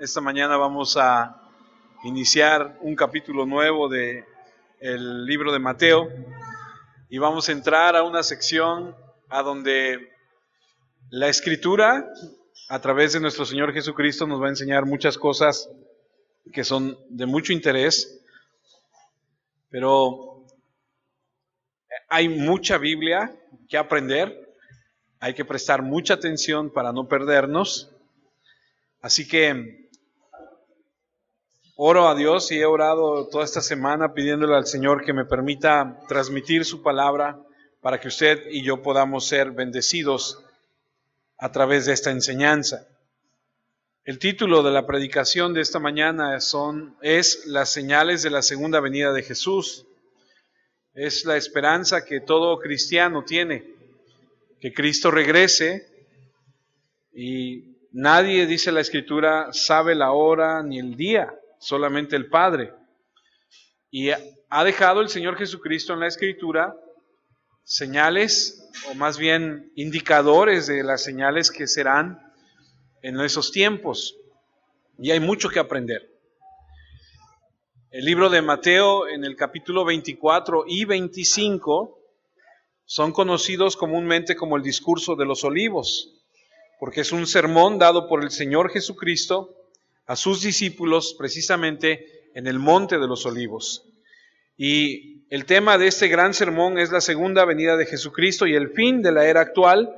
Esta mañana vamos a iniciar un capítulo nuevo del libro de Mateo y vamos a entrar a una sección a donde la Escritura, a través de nuestro Señor Jesucristo, nos va a enseñar muchas cosas que son de mucho interés, pero hay mucha Biblia que aprender, hay que prestar mucha atención para no perdernos. Así que oro a Dios y he orado toda esta semana pidiéndole al Señor que me permita transmitir su palabra para que usted y yo podamos ser bendecidos a través de esta enseñanza. El título de la predicación de esta mañana es Las señales de la segunda venida de Jesús. Es la esperanza que todo cristiano tiene, que Cristo regrese, y nadie, dice la Escritura, sabe la hora ni el día, solamente el Padre. Y ha dejado el Señor Jesucristo en la Escritura señales, o más bien indicadores de las señales que serán en esos tiempos. Y hay mucho que aprender. El libro de Mateo, en el capítulo 24 y 25, son conocidos comúnmente como el discurso de los olivos, porque es un sermón dado por el Señor Jesucristo a sus discípulos precisamente en el monte de los olivos. Y el tema de este gran sermón es la segunda venida de Jesucristo y el fin de la era actual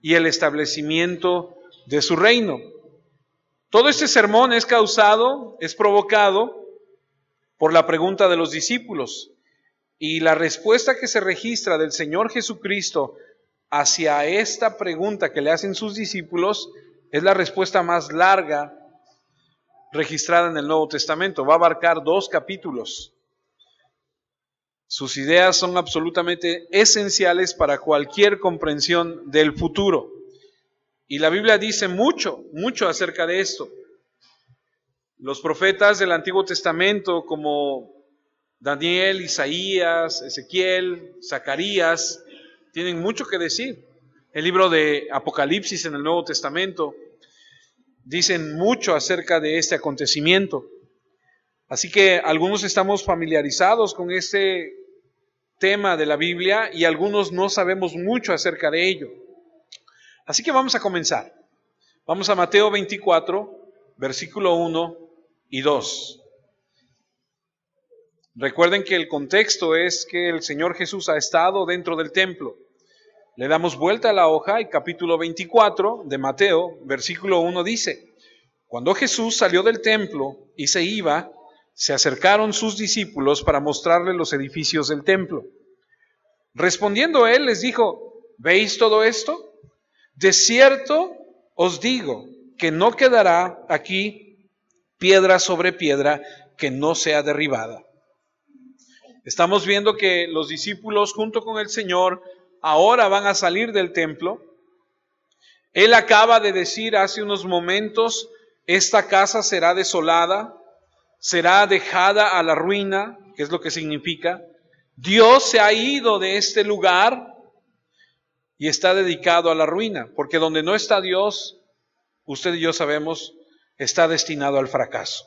y el establecimiento de su reino. Todo este sermón es provocado por la pregunta de los discípulos, y la respuesta que se registra del Señor Jesucristo hacia esta pregunta que le hacen sus discípulos es la respuesta más larga registrada en el Nuevo Testamento. Va a abarcar 2 capítulos. Sus ideas son absolutamente esenciales para cualquier comprensión del futuro. Y la Biblia dice mucho acerca de esto. Los profetas del Antiguo Testamento, como Daniel, Isaías, Ezequiel, Zacarías, tienen mucho que decir. El libro de Apocalipsis en el Nuevo Testamento dicen mucho acerca de este acontecimiento. Así que algunos estamos familiarizados con este tema de la Biblia y algunos no sabemos mucho acerca de ello. Así que vamos a comenzar. Vamos a Mateo 24, versículo 1 y 2. Recuerden que el contexto es que el Señor Jesús ha estado dentro del templo. Le damos vuelta a la hoja y capítulo 24 de Mateo, versículo 1 dice: Cuando Jesús salió del templo y se iba, se acercaron sus discípulos para mostrarle los edificios del templo. Respondiendo él les dijo: ¿Veis todo esto? De cierto os digo que no quedará aquí piedra sobre piedra que no sea derribada. Estamos viendo que los discípulos junto con el Señor ahora van a salir del templo. Él acaba de decir hace unos momentos: esta casa será desolada, será dejada a la ruina, que es lo que significa. Dios se ha ido de este lugar y está dedicado a la ruina, porque donde no está Dios, usted y yo sabemos, está destinado al fracaso.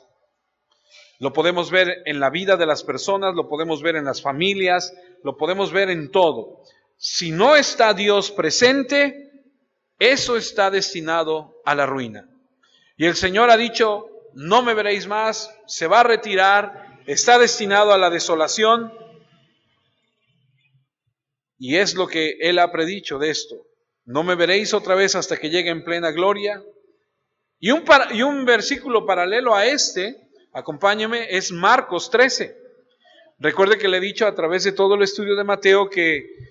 Lo podemos ver en la vida de las personas, lo podemos ver en las familias, lo podemos ver en todo. Si no está Dios presente, eso está destinado a la ruina. Y el Señor ha dicho: no me veréis más, se va a retirar, está destinado a la desolación. Y es lo que Él ha predicho de esto: no me veréis otra vez hasta que llegue en plena gloria. Y un versículo paralelo a este, acompáñeme, es Marcos 13. Recuerde que le he dicho a través de todo el estudio de Mateo que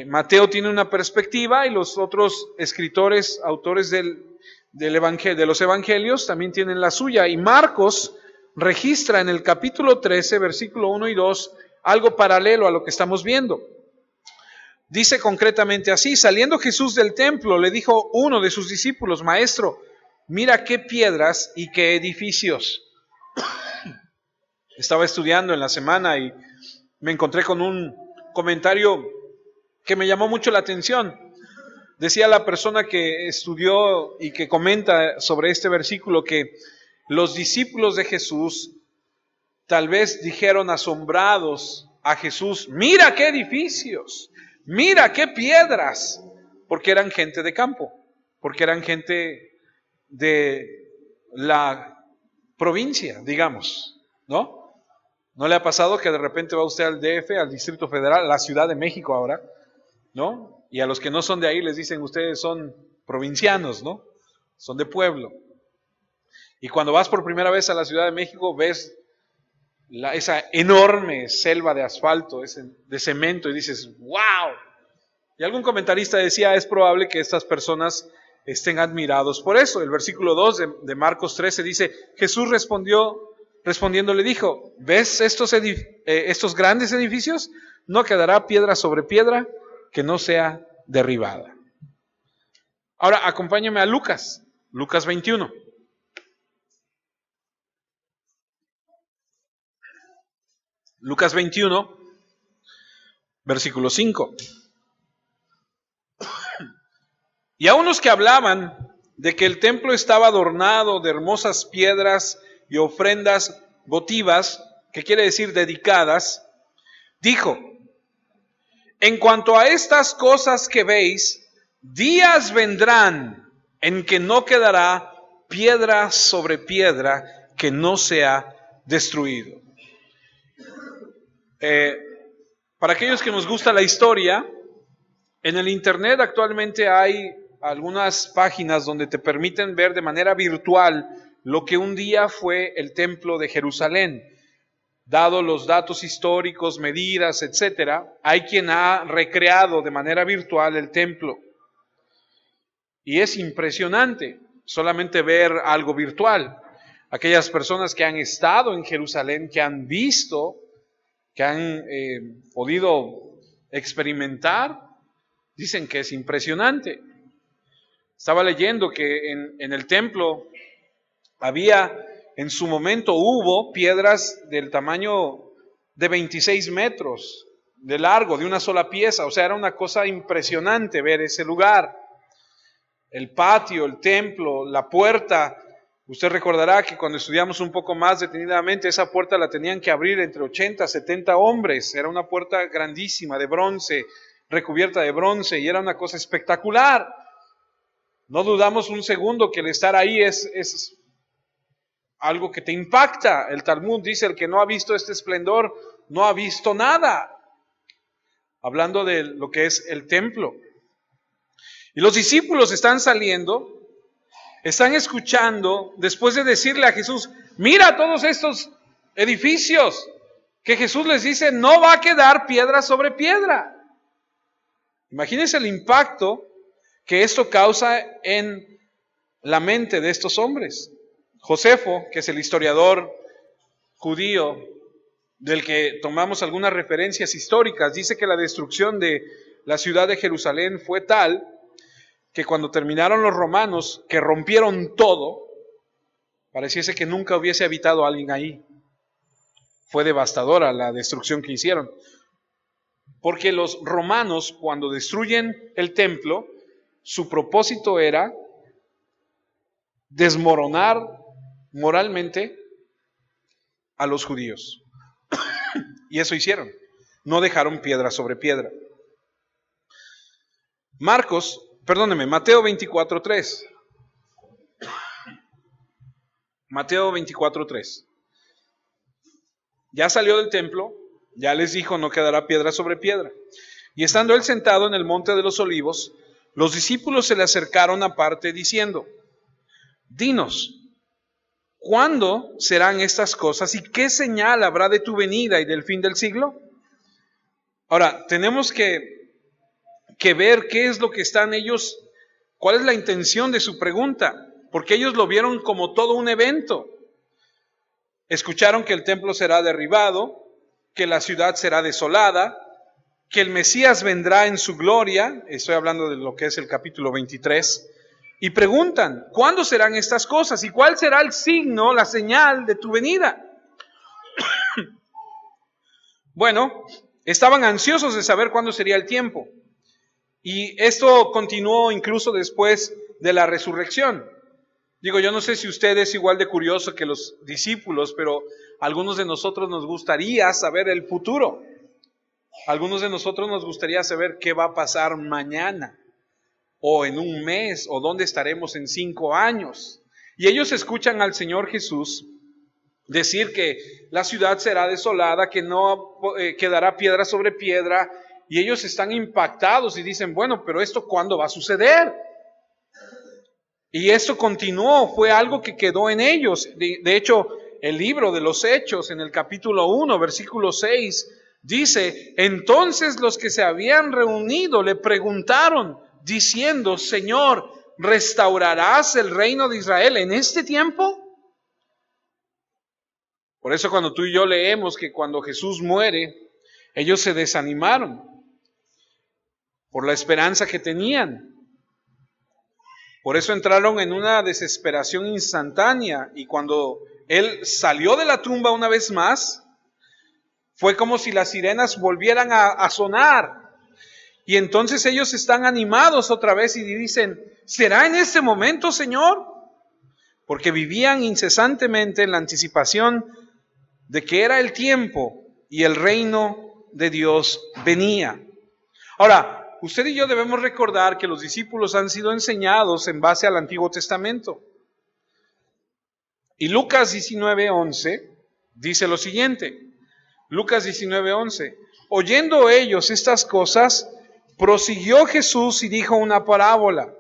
Mateo tiene una perspectiva y los otros escritores, autores de los evangelios también tienen la suya. Y Marcos registra en el capítulo 13, versículo 1 y 2, algo paralelo a lo que estamos viendo. Dice concretamente así: saliendo Jesús del templo, le dijo uno de sus discípulos: Maestro, mira qué piedras y qué edificios. Estaba estudiando en la semana y me encontré con un comentario que me llamó mucho la atención. Decía la persona que estudió y que comenta sobre este versículo que los discípulos de Jesús tal vez dijeron asombrados a Jesús: mira qué edificios, mira qué piedras, porque eran gente de campo, porque eran gente de la provincia, digamos, ¿no? ¿No le ha pasado que de repente va usted al DF, al Distrito Federal, a la Ciudad de México ahora, ¿no? Y a los que no son de ahí les dicen: ustedes son provincianos, ¿no? Son de pueblo. Y cuando vas por primera vez a la Ciudad de México, ves esa enorme selva de asfalto, de cemento, y dices: ¡wow! Y algún comentarista decía: es probable que estas personas estén admirados por eso. El versículo 2 de Marcos 13 dice: Jesús respondiendo le dijo: ¿ves estos grandes edificios? No quedará piedra sobre piedra que no sea derribada. Ahora acompáñame a Lucas 21. Lucas 21, versículo 5. Y a unos que hablaban de que el templo estaba adornado de hermosas piedras y ofrendas votivas, que quiere decir dedicadas, dijo: en cuanto a estas cosas que veis, días vendrán en que no quedará piedra sobre piedra que no sea destruido. Para aquellos que nos gusta la historia, en el internet actualmente hay algunas páginas donde te permiten ver de manera virtual lo que un día fue el templo de Jerusalén. Dado los datos históricos, medidas, etcétera, hay quien ha recreado de manera virtual el templo. Y es impresionante solamente ver algo virtual. Aquellas personas que han estado en Jerusalén, que han visto, que han podido experimentar, dicen que es impresionante. Estaba leyendo que en el templo en su momento hubo piedras del tamaño de 26 metros de largo, de una sola pieza. O sea, era una cosa impresionante ver ese lugar. El patio, el templo, la puerta. Usted recordará que cuando estudiamos un poco más detenidamente, esa puerta la tenían que abrir entre 80 y 70 hombres. Era una puerta grandísima, de bronce, recubierta de bronce, y era una cosa espectacular. No dudamos un segundo que el estar ahí es algo que te impacta. El Talmud dice: el que no ha visto este esplendor, no ha visto nada. Hablando de lo que es el templo. Y los discípulos están saliendo, están escuchando, después de decirle a Jesús: mira todos estos edificios, que Jesús les dice: no va a quedar piedra sobre piedra. Imagínense el impacto que esto causa en la mente de estos hombres. Josefo, que es el historiador judío del que tomamos algunas referencias históricas, dice que la destrucción de la ciudad de Jerusalén fue tal que cuando terminaron los romanos, que rompieron todo, pareciese que nunca hubiese habitado alguien ahí. Fue devastadora la destrucción que hicieron. Porque los romanos, cuando destruyen el templo, su propósito era desmoronar moralmente a los judíos. Y eso hicieron. No dejaron piedra sobre piedra. Mateo 24:3. Mateo 24:3. Ya salió del templo, ya les dijo: no quedará piedra sobre piedra. Y estando él sentado en el monte de los olivos, los discípulos se le acercaron aparte diciendo: dinos, ¿cuándo serán estas cosas y qué señal habrá de tu venida y del fin del siglo? Ahora, tenemos que ver qué es lo que están ellos, cuál es la intención de su pregunta, porque ellos lo vieron como todo un evento. Escucharon que el templo será derribado, que la ciudad será desolada, que el Mesías vendrá en su gloria. Estoy hablando de lo que es el capítulo 23. Y preguntan: ¿cuándo serán estas cosas? ¿Y cuál será el signo, la señal de tu venida? Bueno, estaban ansiosos de saber cuándo sería el tiempo. Y esto continuó incluso después de la resurrección. Digo, yo no sé si usted es igual de curioso que los discípulos, pero a algunos de nosotros nos gustaría saber el futuro. A algunos de nosotros nos gustaría saber qué va a pasar mañana, o en un mes, o dónde estaremos en 5 años. Y ellos escuchan al Señor Jesús decir que la ciudad será desolada, que no quedará piedra sobre piedra, y ellos están impactados y dicen, bueno, pero ¿esto cuándo va a suceder? Y esto continuó, fue algo que quedó en ellos. De hecho, el libro de los Hechos, en el capítulo 1, versículo 6, dice, entonces los que se habían reunido le preguntaron, diciendo, Señor, ¿restaurarás el reino de Israel en este tiempo? Por eso cuando tú y yo leemos que cuando Jesús muere, ellos se desanimaron por la esperanza que tenían. Por eso entraron en una desesperación instantánea, y cuando Él salió de la tumba una vez más, fue como si las sirenas volvieran a sonar. Y entonces ellos están animados otra vez y dicen, ¿será en este momento, Señor? Porque vivían incesantemente en la anticipación de que era el tiempo y el reino de Dios venía. Ahora, usted y yo debemos recordar que los discípulos han sido enseñados en base al Antiguo Testamento. Y Lucas 19:11 dice lo siguiente. Lucas 19:11. Oyendo ellos estas cosas, prosiguió Jesús y dijo una parábola,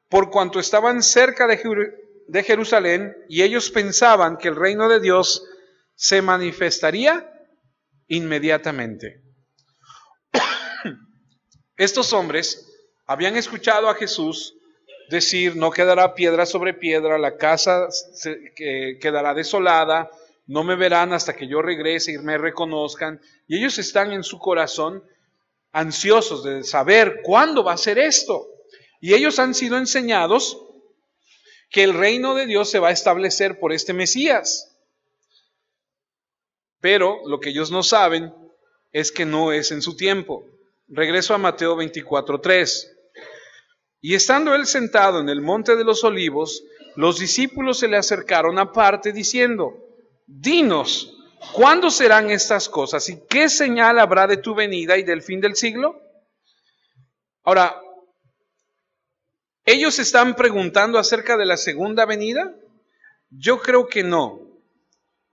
por cuanto estaban cerca de Jerusalén, y ellos pensaban que el reino de Dios se manifestaría inmediatamente. Estos hombres habían escuchado a Jesús decir, no quedará piedra sobre piedra, la casa quedará desolada, no me verán hasta que yo regrese y me reconozcan. Y ellos están en su corazón ansiosos de saber cuándo va a ser esto. Y ellos han sido enseñados que el reino de Dios se va a establecer por este Mesías. Pero lo que ellos no saben es que no es en su tiempo. Regreso a Mateo 24:3. Y estando él sentado en el monte de los olivos, los discípulos se le acercaron aparte diciendo, dinos, ¿cuándo serán estas cosas? ¿Y qué señal habrá de tu venida y del fin del siglo? Ahora, ¿ellos están preguntando acerca de la segunda venida? Yo creo que no.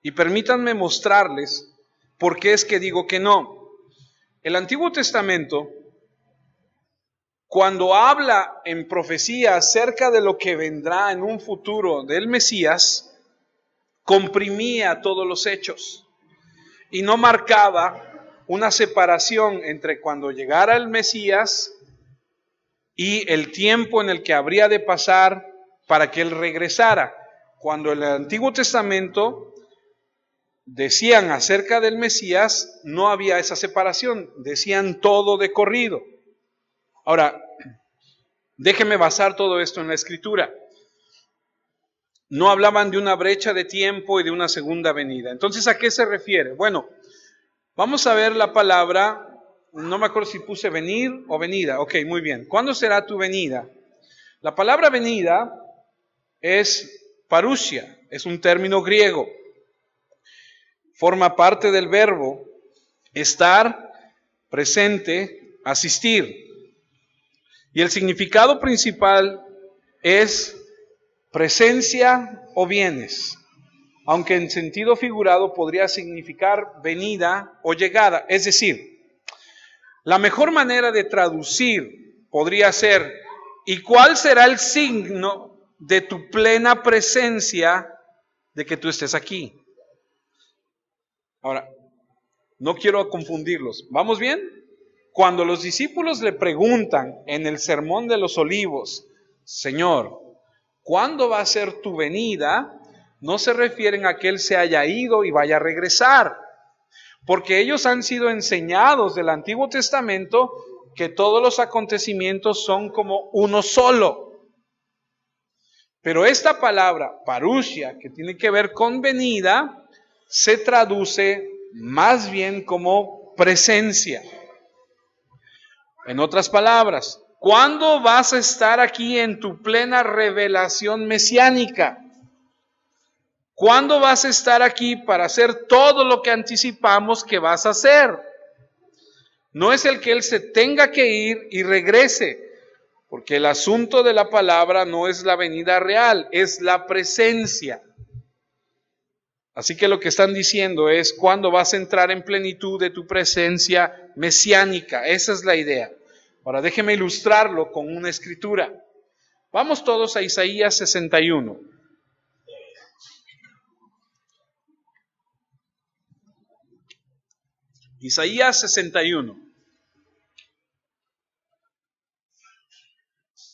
Y permítanme mostrarles por qué es que digo que no. El Antiguo Testamento, cuando habla en profecía acerca de lo que vendrá en un futuro del Mesías, comprimía todos los hechos y no marcaba una separación entre cuando llegara el Mesías y el tiempo en el que habría de pasar para que él regresara. Cuando el Antiguo Testamento decían acerca del Mesías, no había esa separación, decían todo de corrido. Ahora, déjeme basar todo esto en la Escritura. No hablaban de una brecha de tiempo y de una segunda venida. Entonces, ¿a qué se refiere? Bueno, vamos a ver la palabra, no me acuerdo si puse venir o venida. Ok, muy bien. ¿Cuándo será tu venida? La palabra venida es parousia, es un término griego. Forma parte del verbo estar, presente, asistir. Y el significado principal es presencia o bienes, aunque en sentido figurado podría significar venida o llegada. Es decir, la mejor manera de traducir podría ser, ¿y cuál será el signo de tu plena presencia de que tú estés aquí? Ahora, no quiero confundirlos. ¿Vamos bien? Cuando los discípulos le preguntan en el Sermón de los Olivos, Señor, ¿cuándo va a ser tu venida? No se refieren a que Él se haya ido y vaya a regresar, porque ellos han sido enseñados del Antiguo Testamento que todos los acontecimientos son como uno solo. Pero esta palabra, parousia, que tiene que ver con venida, se traduce más bien como presencia. En otras palabras, ¿Cuándo vas a estar aquí en tu plena revelación mesiánica? ¿Cuándo vas a estar aquí para hacer todo lo que anticipamos que vas a hacer? No es el que Él se tenga que ir y regrese, porque el asunto de la palabra no es la venida real, es la presencia. Así que lo que están diciendo es cuándo vas a entrar en plenitud de tu presencia mesiánica. Esa es la idea. Ahora déjeme ilustrarlo con una escritura. Vamos todos a Isaías 61. Isaías 61.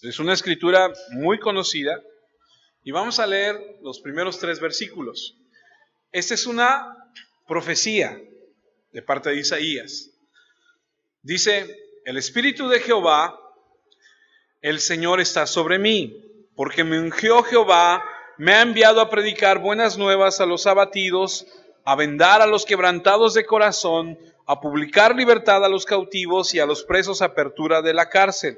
Es una escritura muy conocida y vamos a leer los primeros 3 versículos. Esta es una profecía de parte de Isaías. Dice, el Espíritu de Jehová, el Señor está sobre mí, porque me ungió Jehová, me ha enviado a predicar buenas nuevas a los abatidos, a vendar a los quebrantados de corazón, a publicar libertad a los cautivos y a los presos apertura de la cárcel,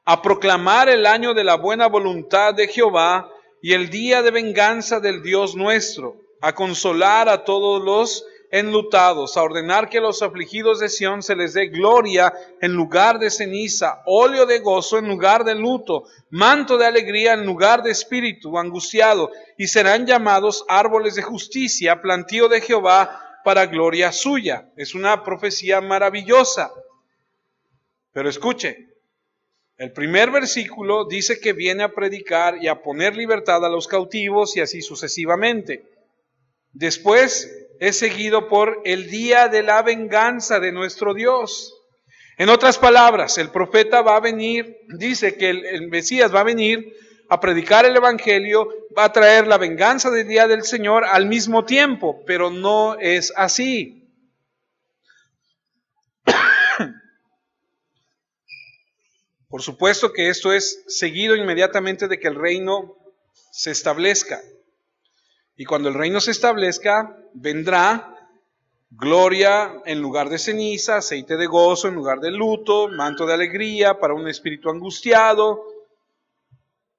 a proclamar el año de la buena voluntad de Jehová y el día de venganza del Dios nuestro, a consolar a todos los enlutados, a ordenar que a los afligidos de Sión se les dé gloria en lugar de ceniza, óleo de gozo en lugar de luto, manto de alegría en lugar de espíritu angustiado, y serán llamados árboles de justicia, plantío de Jehová para gloria suya. Es una profecía maravillosa. Pero escuche, el primer versículo dice que viene a predicar y a poner libertad a los cautivos y así sucesivamente. Después es seguido por el día de la venganza de nuestro Dios. En otras palabras, el profeta va a venir, dice que el Mesías va a venir a predicar el evangelio, va a traer la venganza del día del Señor al mismo tiempo, pero no es así. Por supuesto que esto es seguido inmediatamente de que el reino se establezca. Y cuando el reino se establezca, vendrá gloria en lugar de ceniza, aceite de gozo en lugar de luto, manto de alegría para un espíritu angustiado.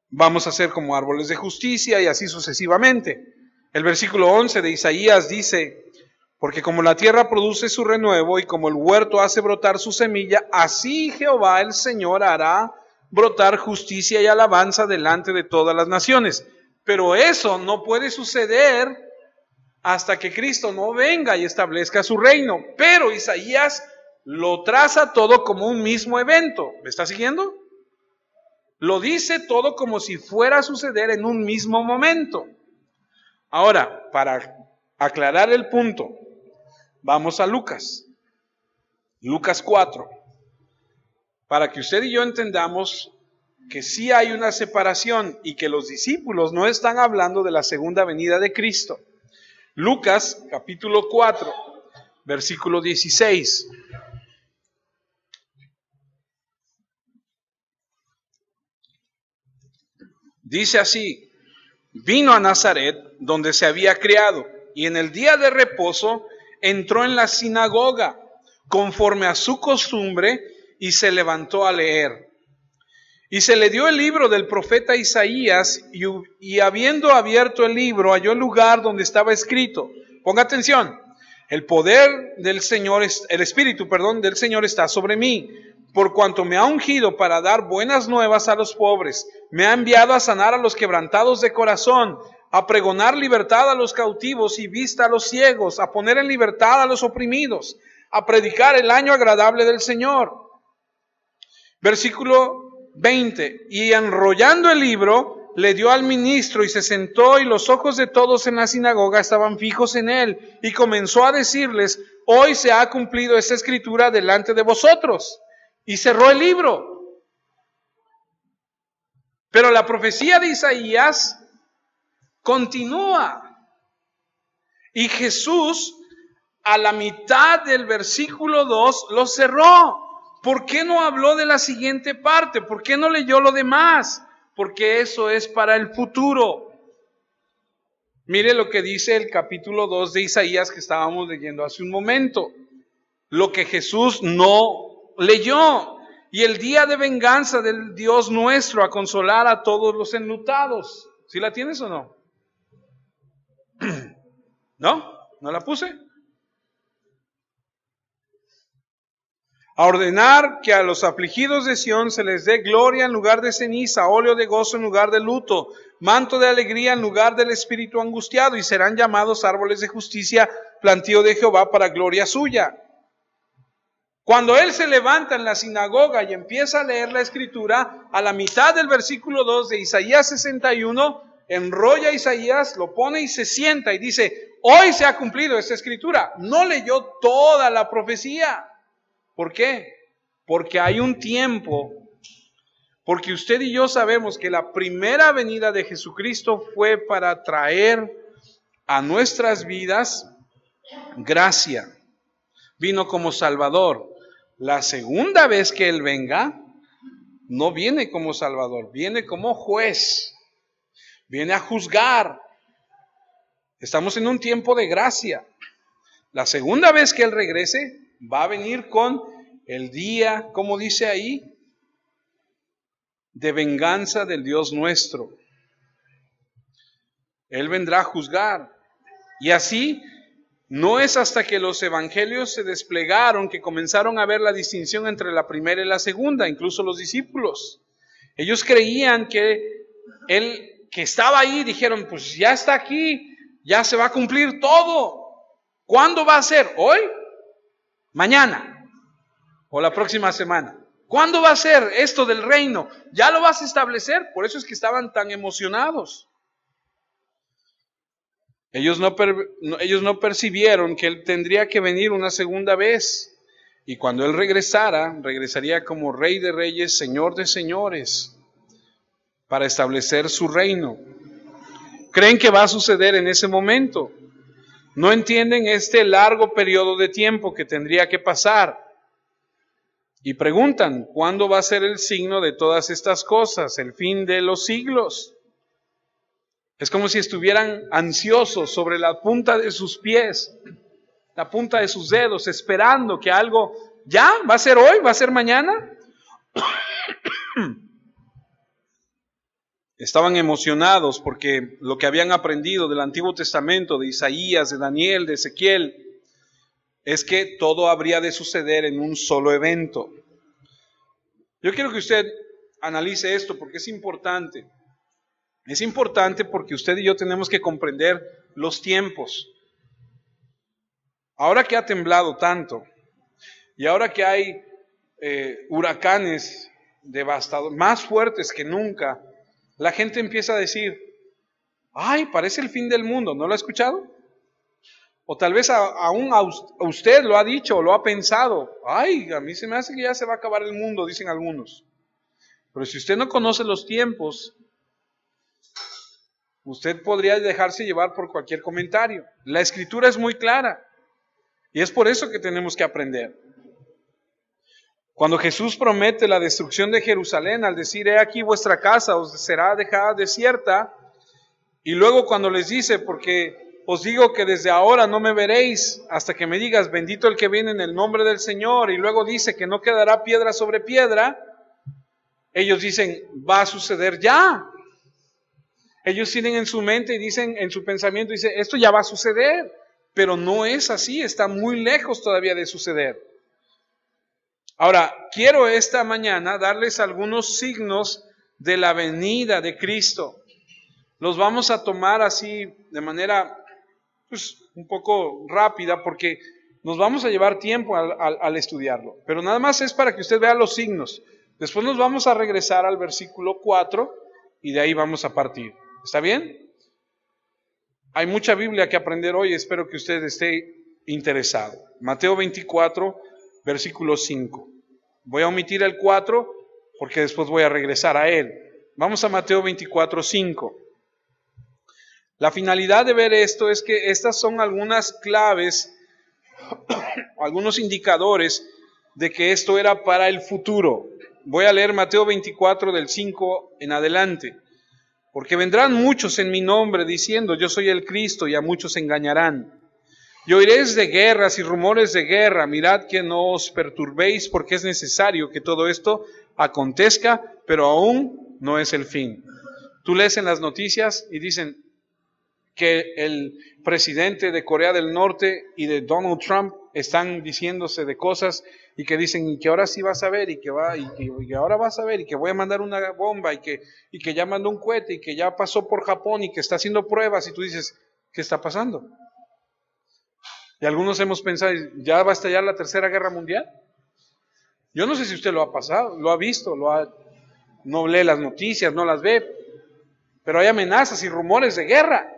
Vamos a ser como árboles de justicia y así sucesivamente. El versículo 11 de Isaías dice, porque como la tierra produce su renuevo y como el huerto hace brotar su semilla, así Jehová el Señor hará brotar justicia y alabanza delante de todas las naciones. Pero eso no puede suceder hasta que Cristo no venga y establezca su reino. Pero Isaías lo traza todo como un mismo evento. ¿Me está siguiendo? Lo dice todo como si fuera a suceder en un mismo momento. Ahora, para aclarar el punto, vamos a Lucas. Lucas 4. Para que usted y yo entendamos que sí hay una separación y que los discípulos no están hablando de la segunda venida de Cristo. Lucas capítulo 4, versículo 16. Dice así, vino a Nazaret, donde se había criado, y en el día de reposo entró en la sinagoga, conforme a su costumbre, y se levantó a leer. Y se le dio el libro del profeta Isaías, y habiendo abierto el libro, halló el lugar donde estaba escrito. Ponga atención, el poder del Señor, el Espíritu, del Señor está sobre mí, por cuanto me ha ungido para dar buenas nuevas a los pobres, me ha enviado a sanar a los quebrantados de corazón, a pregonar libertad a los cautivos y vista a los ciegos, a poner en libertad a los oprimidos, a predicar el año agradable del Señor. Versículo 20, y enrollando el libro, le dio al ministro y se sentó, y los ojos de todos en la sinagoga estaban fijos en él, y comenzó a decirles, hoy se ha cumplido esta escritura delante de vosotros, y cerró el libro. Pero la profecía de Isaías continúa, y Jesús a la mitad del versículo 2 lo cerró. ¿Por qué no habló de la siguiente parte? ¿Por qué no leyó lo demás? Porque eso es para el futuro. Mire lo que dice el capítulo 2 de Isaías que estábamos leyendo hace un momento. Lo que Jesús no leyó. y el día de venganza del Dios nuestro, a consolar a todos los enlutados. ¿Sí la tienes o no? ¿No? ¿No la puse? A ordenar que a los afligidos de Sión se les dé gloria en lugar de ceniza, óleo de gozo en lugar de luto, manto de alegría en lugar del espíritu angustiado, y serán llamados árboles de justicia, plantío de Jehová para gloria suya. Cuando él se levanta en la sinagoga y empieza a leer la escritura, a la mitad del versículo 2 de Isaías 61, enrolla a Isaías, lo pone y se sienta y dice, hoy se ha cumplido esta escritura. No leyó toda la profecía. ¿Por qué? Porque hay un tiempo, porque usted y yo sabemos que la primera venida de Jesucristo fue para traer a nuestras vidas gracia. Vino como Salvador. La segunda vez que Él venga, no viene como Salvador, viene como juez. Viene a juzgar. Estamos en un tiempo de gracia. La segunda vez que Él regrese, va a venir con el día, como dice ahí, de venganza del Dios nuestro. Él vendrá a juzgar. Y así, no es hasta que los evangelios se desplegaron que comenzaron a ver la distinción entre la primera y la segunda, incluso los discípulos. Ellos creían que Él, que estaba ahí, dijeron, pues ya está aquí, ya se va a cumplir todo. ¿Cuándo va a ser? ¿Hoy? ¿Mañana? ¿O la próxima semana? ¿Cuándo va a ser esto del reino? ¿Ya lo vas a establecer? Por eso es que estaban tan emocionados. Ellos no percibieron que Él tendría que venir una segunda vez. Y cuando Él regresara, regresaría como Rey de Reyes, Señor de Señores, para establecer su reino. ¿Creen que va a suceder en ese momento? No entienden este largo periodo de tiempo que tendría que pasar. Y preguntan, ¿cuándo va a ser el signo de todas estas cosas? El fin de los siglos. Es como si estuvieran ansiosos sobre la punta de sus pies, la punta de sus dedos, esperando que algo, ¿ya? ¿Va a ser hoy? ¿Va a ser mañana? Estaban emocionados porque lo que habían aprendido del Antiguo Testamento, de Isaías, de Daniel, de Ezequiel, es que todo habría de suceder en un solo evento. Yo quiero que usted analice esto porque es importante. Es importante porque usted y yo tenemos que comprender los tiempos. Ahora que ha temblado tanto y ahora que hay huracanes devastadores, más fuertes que nunca, la gente empieza a decir, ay, parece el fin del mundo. ¿No lo ha escuchado? O tal vez aún a usted lo ha dicho o lo ha pensado. Ay, a mí se me hace que ya se va a acabar el mundo, dicen algunos. Pero si usted no conoce los tiempos, usted podría dejarse llevar por cualquier comentario. La Escritura es muy clara y es por eso que tenemos que aprender. Cuando Jesús promete la destrucción de Jerusalén al decir, he aquí vuestra casa os será dejada desierta, y luego cuando les dice, porque os digo que desde ahora no me veréis hasta que me digas, bendito el que viene en el nombre del Señor, y luego dice que no quedará piedra sobre piedra, ellos dicen, va a suceder ya. Ellos tienen en su mente y dicen, en su pensamiento, dicen, esto ya va a suceder, pero no es así, está muy lejos todavía de suceder. Ahora, quiero esta mañana darles algunos signos de la venida de Cristo. Los vamos a tomar así de manera un poco rápida porque nos vamos a llevar tiempo al estudiarlo. Pero nada más es para que usted vea los signos. Después nos vamos a regresar al versículo 4 y de ahí vamos a partir. ¿Está bien? Hay mucha Biblia que aprender hoy, espero que usted esté interesado. Mateo 24, versículo 5. Voy a omitir el 4 porque después voy a regresar a él. Vamos a Mateo 24, 5. La finalidad de ver esto es que estas son algunas claves, algunos indicadores de que esto era para el futuro. Voy a leer Mateo 24 del 5 en adelante. Porque vendrán muchos en mi nombre diciendo, yo soy el Cristo, y a muchos engañarán. Y oiréis de guerras y rumores de guerra. Mirad que no os perturbéis, porque es necesario que todo esto acontezca, pero aún no es el fin. Tú lees en las noticias y dicen que el presidente de Corea del Norte y de Donald Trump están diciéndose de cosas y que dicen y que ahora sí vas a ver y que ahora vas a ver y que voy a mandar una bomba y que ya mandó un cohete y que ya pasó por Japón y que está haciendo pruebas, y tú dices, ¿qué está pasando? Y algunos hemos pensado, ¿ya va a estallar la tercera guerra mundial? Yo no sé si usted lo ha pasado, lo ha visto, no lee las noticias, no las ve, pero hay amenazas y rumores de guerra.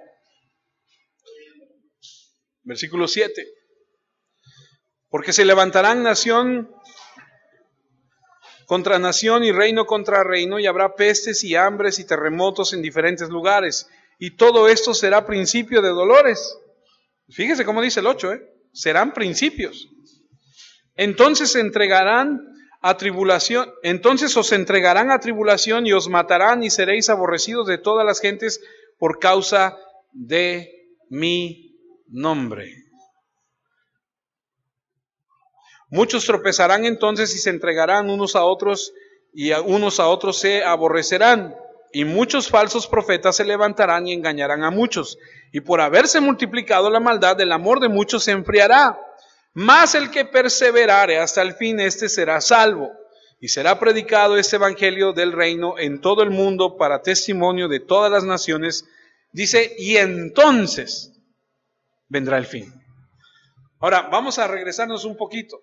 Versículo 7. Porque se levantarán nación contra nación y reino contra reino, y habrá pestes y hambres y terremotos en diferentes lugares. Y todo esto será principio de dolores. Fíjese cómo dice el 8, serán principios. Entonces os entregarán a tribulación y os matarán y seréis aborrecidos de todas las gentes por causa de mi nombre. Muchos tropezarán entonces y se entregarán unos a otros, y unos a otros se aborrecerán. Y muchos falsos profetas se levantarán y engañarán a muchos. Y por haberse multiplicado la maldad, el amor de muchos se enfriará. Mas el que perseverare hasta el fin, este será salvo. Y será predicado este evangelio del reino en todo el mundo para testimonio de todas las naciones. Dice, y entonces vendrá el fin. Ahora, vamos a regresarnos un poquito.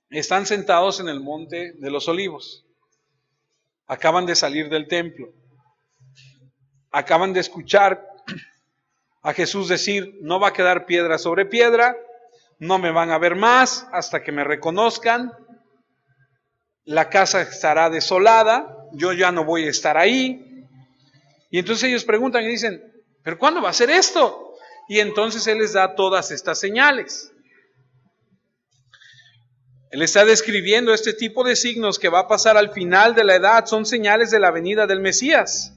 Están sentados en el monte de los olivos. Acaban de salir del templo. Acaban de escuchar a Jesús decir, no va a quedar piedra sobre piedra, no me van a ver más hasta que me reconozcan, la casa estará desolada, yo ya no voy a estar ahí. Y entonces ellos preguntan y dicen, ¿pero cuándo va a ser esto? Y entonces Él les da todas estas señales. Él está describiendo este tipo de signos que va a pasar al final de la edad, son señales de la venida del Mesías.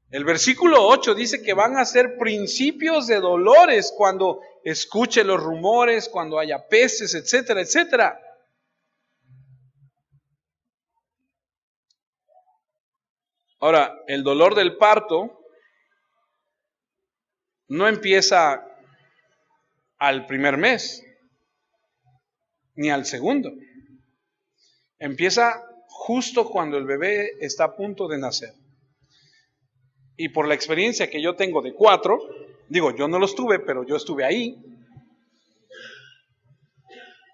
El versículo 8 dice que van a ser principios de dolores cuando escuche los rumores, cuando haya pestes, etcétera, etcétera. Ahora, el dolor del parto no empieza al primer mes, ni al segundo. Empieza justo cuando el bebé está a punto de nacer. Y por la experiencia que yo tengo de 4, digo, yo no los tuve, pero yo estuve ahí.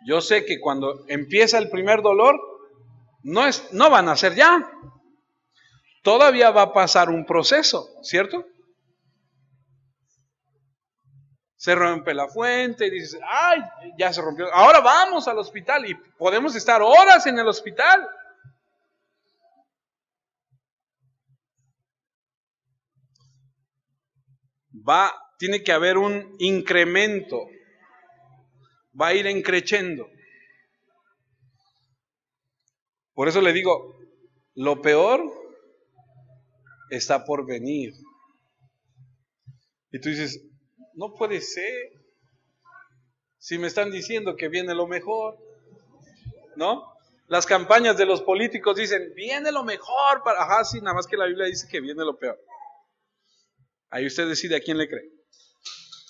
Yo sé que cuando empieza el primer dolor, no va a nacer ya. Todavía va a pasar un proceso, ¿cierto? Se rompe la fuente y dices, ay, ya se rompió. Ahora vamos al hospital y podemos estar horas en el hospital. Tiene que haber un incremento. Va a ir encreciendo. Por eso le digo, lo peor está por venir. Y tú dices, no puede ser. Si me están diciendo que viene lo mejor, ¿no? Las campañas de los políticos dicen, viene lo mejor para... Ajá, sí, nada más que la Biblia dice que viene lo peor. Ahí usted decide a quién le cree.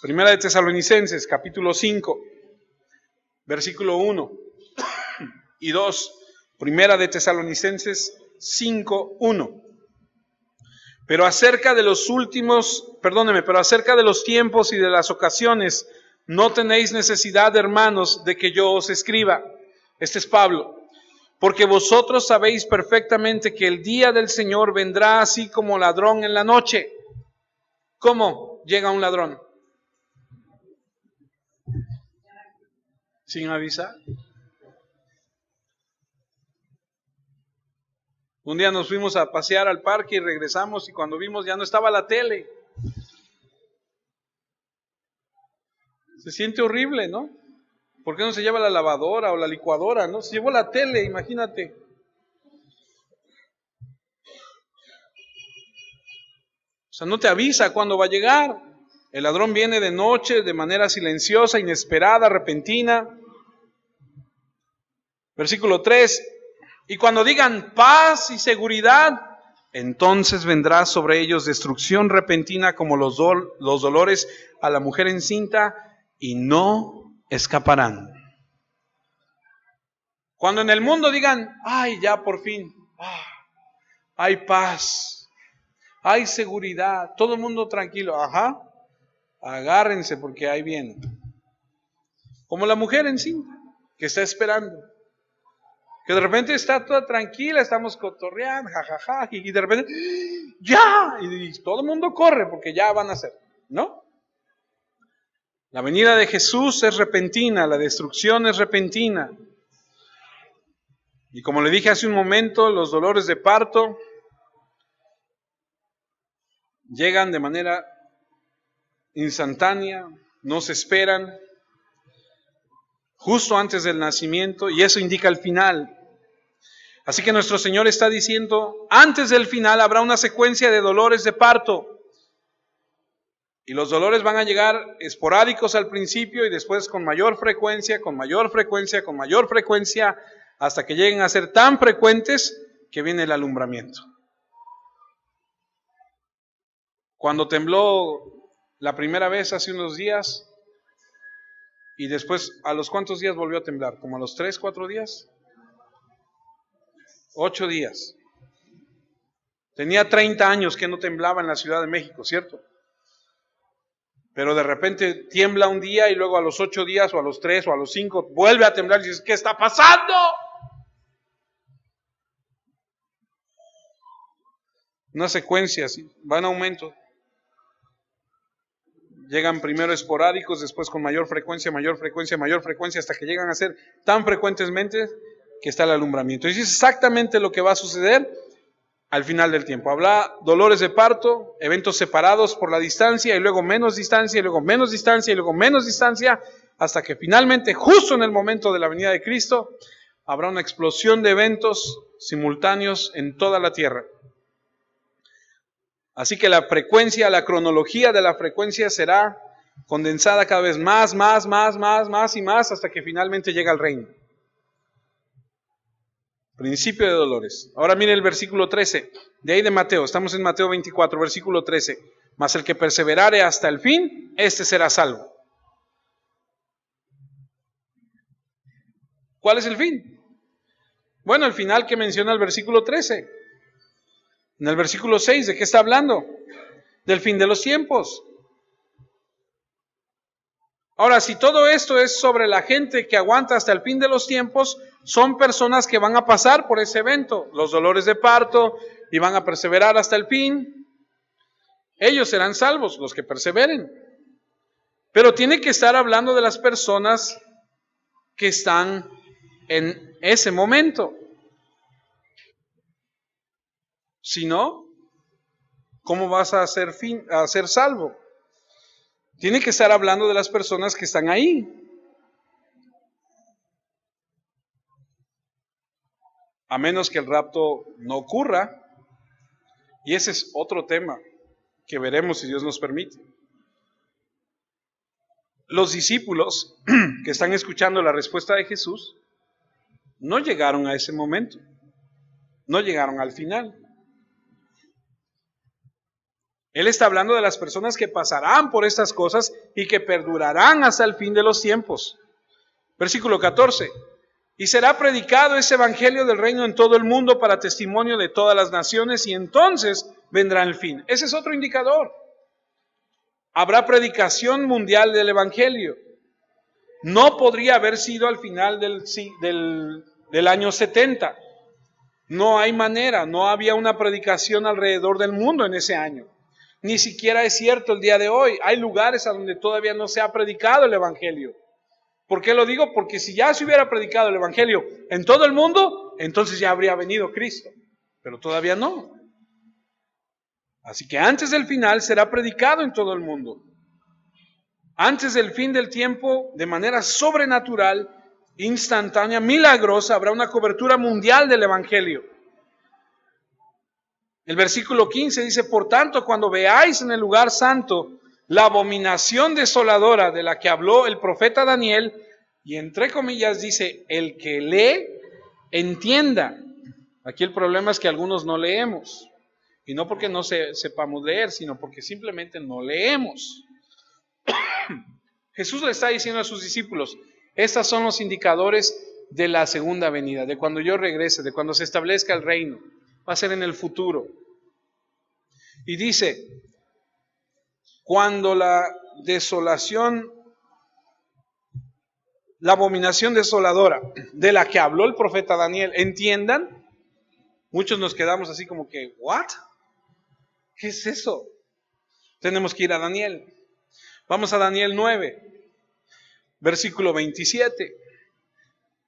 Primera de Tesalonicenses, capítulo 5, versículo 1 y 2. Primera de Tesalonicenses 5, 1. Pero acerca de los tiempos y de las ocasiones, no tenéis necesidad, hermanos, de que yo os escriba. Este es Pablo. Porque vosotros sabéis perfectamente que el día del Señor vendrá así como ladrón en la noche. ¿Cómo llega un ladrón? Sin avisar. Un día nos fuimos a pasear al parque y regresamos y cuando vimos ya no estaba la tele. Se siente horrible, ¿no? ¿Por qué no se lleva la lavadora o la licuadora, no? Se llevó la tele, imagínate. O sea, no te avisa cuándo va a llegar. El ladrón viene de noche, de manera silenciosa, inesperada, repentina. Versículo 3. Y cuando digan paz y seguridad, entonces vendrá sobre ellos destrucción repentina como los dolores a la mujer encinta, y no escaparán. Cuando en el mundo digan, ay, ya por fin, hay paz, hay seguridad, todo el mundo tranquilo, agárrense porque ahí viene. Como la mujer encinta, que está esperando. Que de repente está toda tranquila, estamos cotorreando, jajaja, y de repente, ¡ya! Y todo el mundo corre porque ya van a hacer, ¿no? La venida de Jesús es repentina, la destrucción es repentina. Y como le dije hace un momento, los dolores de parto llegan de manera instantánea, no se esperan, justo antes del nacimiento, y eso indica el final. Así que nuestro Señor está diciendo, antes del final habrá una secuencia de dolores de parto. Y los dolores van a llegar esporádicos al principio y después con mayor frecuencia, con mayor frecuencia, con mayor frecuencia, hasta que lleguen a ser tan frecuentes que viene el alumbramiento. Cuando tembló la primera vez hace unos días, y después, ¿a los cuántos días volvió a temblar? ¿Como a los 3, 4 días? 8 días. Tenía 30 años que no temblaba en la Ciudad de México, ¿cierto? Pero de repente tiembla un día y luego a los 8 días o a los 3 o a los 5 vuelve a temblar y dices, ¿qué está pasando? Una secuencia así, va en aumento. Llegan primero esporádicos, después con mayor frecuencia, hasta que llegan a ser tan frecuentemente que está el alumbramiento. Y es exactamente lo que va a suceder al final del tiempo. Habrá dolores de parto, eventos separados por la distancia, y luego menos distancia, y luego menos distancia, y luego menos distancia, hasta que finalmente, justo en el momento de la venida de Cristo, habrá una explosión de eventos simultáneos en toda la tierra. Así que la frecuencia, la cronología de la frecuencia será condensada cada vez más y más, hasta que finalmente llega al reino. Principio de dolores. Ahora mire el versículo 13, de ahí de Mateo, estamos en Mateo 24, versículo 13. Mas el que perseverare hasta el fin, este será salvo. ¿Cuál es el fin? Bueno, el final que menciona el versículo 13. En el versículo 6, ¿de qué está hablando? Del fin de los tiempos. Ahora, si todo esto es sobre la gente que aguanta hasta el fin de los tiempos, son personas que van a pasar por ese evento, los dolores de parto, y van a perseverar hasta el fin. Ellos serán salvos, los que perseveren. Pero tiene que estar hablando de las personas que están en ese momento. Si no, ¿cómo vas a ser salvo? Tiene que estar hablando de las personas que están ahí. A menos que el rapto no ocurra. Y ese es otro tema que veremos si Dios nos permite. Los discípulos que están escuchando la respuesta de Jesús no llegaron a ese momento. No llegaron al final. Él está hablando de las personas que pasarán por estas cosas y que perdurarán hasta el fin de los tiempos. Versículo 14. Y será predicado ese evangelio del reino en todo el mundo para testimonio de todas las naciones, y entonces vendrá el fin. Ese es otro indicador. Habrá predicación mundial del evangelio. No podría haber sido al final del año 70. No hay manera, no había una predicación alrededor del mundo en ese año. Ni siquiera es cierto el día de hoy. Hay lugares a donde todavía no se ha predicado el evangelio. ¿Por qué lo digo? Porque si ya se hubiera predicado el evangelio en todo el mundo, entonces ya habría venido Cristo. Pero todavía no. Así que antes del final será predicado en todo el mundo. Antes del fin del tiempo, de manera sobrenatural, instantánea, milagrosa, habrá una cobertura mundial del evangelio. El versículo 15 dice, por tanto, cuando veáis en el lugar santo la abominación desoladora de la que habló el profeta Daniel, y entre comillas dice, el que lee, entienda. Aquí el problema es que algunos no leemos, y no porque no sepamos leer, sino porque simplemente no leemos. Jesús le está diciendo a sus discípulos, estos son los indicadores de la segunda venida, de cuando yo regrese, de cuando se establezca el reino. Va a ser en el futuro. Y dice, cuando la desolación, la abominación desoladora de la que habló el profeta Daniel, entiendan, muchos nos quedamos así como que, ¿what? ¿Qué es eso? Tenemos que ir a Daniel. Vamos a Daniel 9, versículo 27.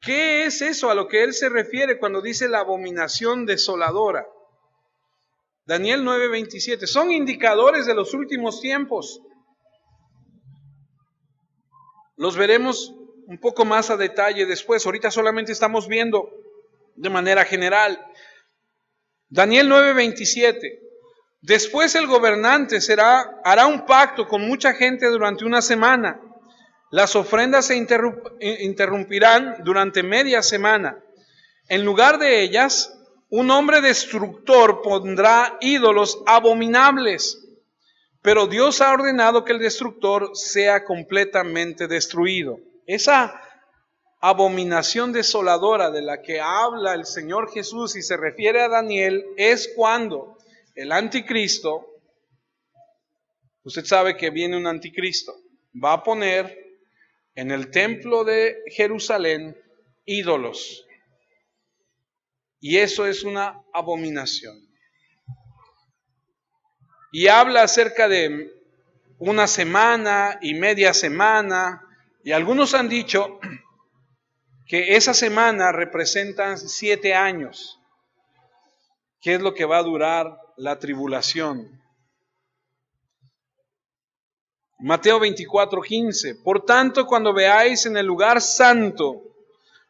¿Qué es eso a lo que él se refiere cuando dice la abominación desoladora? Daniel 9, 27. Son indicadores de los últimos tiempos. Los veremos un poco más a detalle después. Ahorita solamente estamos viendo de manera general. Daniel 9, 27. Después el gobernante hará un pacto con mucha gente durante una semana. Las ofrendas se interrumpirán durante media semana. En lugar de ellas, un hombre destructor pondrá ídolos abominables. Pero Dios ha ordenado que el destructor sea completamente destruido. Esa abominación desoladora de la que habla el Señor Jesús y se refiere a Daniel es cuando el anticristo, usted sabe que viene un anticristo, va a poner en el templo de Jerusalén ídolos. Y eso es una abominación. Y habla acerca de una semana y media semana, y algunos han dicho que esa semana representan 7 años, que es lo que va a durar la tribulación. Mateo 24:15. Por tanto, cuando veáis en el lugar santo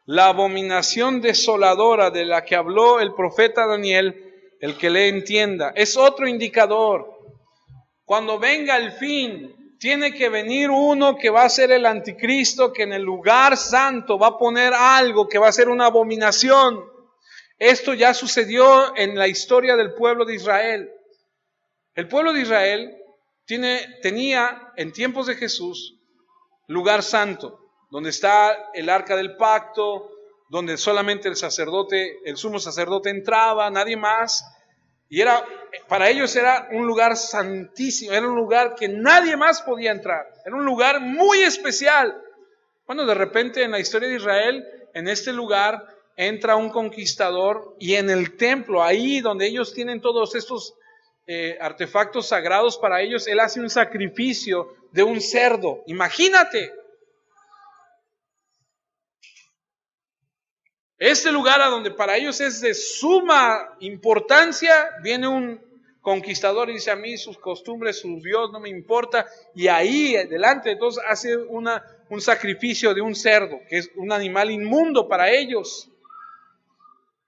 la abominación desoladora de la que habló el profeta Daniel, el que le entienda. Es otro indicador. Cuando venga el fin, tiene que venir uno que va a ser el anticristo, que en el lugar santo va a poner algo que va a ser una abominación. Esto ya sucedió en la historia del pueblo de Israel. El pueblo de Israel tenía en tiempos de Jesús lugar santo, donde está el arca del pacto, donde solamente el sumo sacerdote entraba, nadie más. Y para ellos era un lugar santísimo, era un lugar que nadie más podía entrar, era un lugar muy especial. Bueno, de repente en la historia de Israel, en este lugar entra un conquistador y en el templo, ahí donde ellos tienen todos estos artefactos sagrados para ellos, él hace un sacrificio de un cerdo. Imagínate. Este lugar a donde para ellos es de suma importancia, viene un conquistador y dice, a mí sus costumbres, su Dios no me importa, y ahí delante de todos hace un sacrificio de un cerdo, que es un animal inmundo para ellos.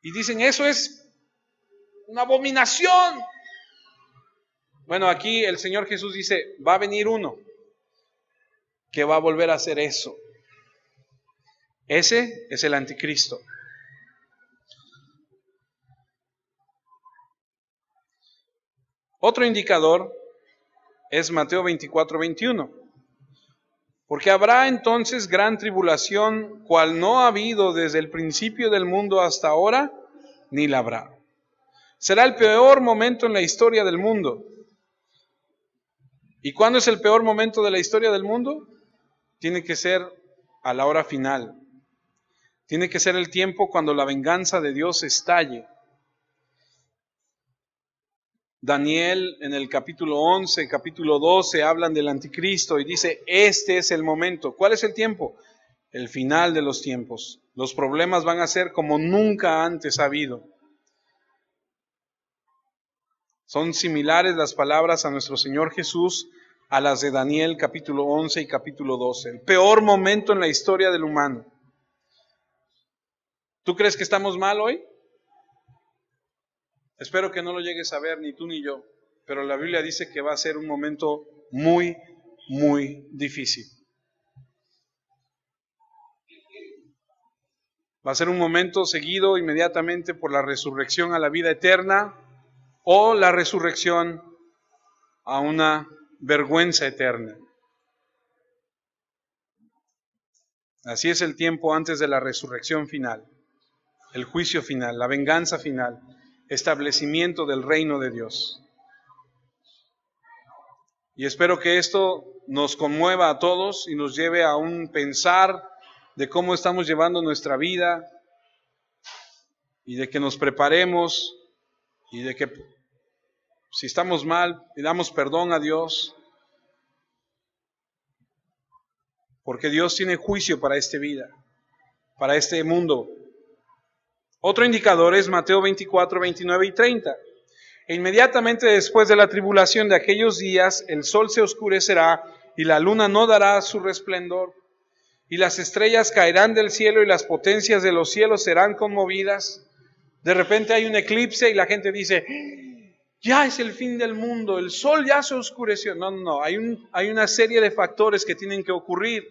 Y dicen, eso es una abominación. Bueno, aquí el Señor Jesús dice, va a venir uno que va a volver a hacer eso. Ese es el anticristo. Otro indicador es Mateo 24:21. Porque habrá entonces gran tribulación, cual no ha habido desde el principio del mundo hasta ahora, ni la habrá. Será el peor momento en la historia del mundo. ¿Y cuándo es el peor momento de la historia del mundo? Tiene que ser a la hora final. Tiene que ser el tiempo cuando la venganza de Dios estalle. Daniel en el capítulo 11, capítulo 12 hablan del anticristo y dice, este es el momento. ¿Cuál es el tiempo? El final de los tiempos. Los problemas van a ser como nunca antes ha habido. Son similares las palabras a nuestro Señor Jesús a las de Daniel capítulo 11 y capítulo 12. El peor momento en la historia del humano. ¿Tú crees que estamos mal hoy? Espero que no lo llegues a ver ni tú ni yo, pero la Biblia dice que va a ser un momento muy, muy difícil. Va a ser un momento seguido inmediatamente por la resurrección a la vida eterna o la resurrección a una vergüenza eterna. Así es el tiempo antes de la resurrección final, el juicio final, la venganza final, establecimiento del reino de Dios. Y espero que esto nos conmueva a todos y nos lleve a un pensar de cómo estamos llevando nuestra vida y de que nos preparemos y de que si estamos mal, pidamos perdón a Dios, porque Dios tiene juicio para esta vida, para este mundo. Otro indicador es Mateo 24, 29 y 30. E inmediatamente después de la tribulación de aquellos días, el sol se oscurecerá y la luna no dará su resplandor, y las estrellas caerán del cielo y las potencias de los cielos serán conmovidas. De repente hay un eclipse y la gente dice, ya es el fin del mundo, el sol ya se oscureció. No, hay una serie de factores que tienen que ocurrir.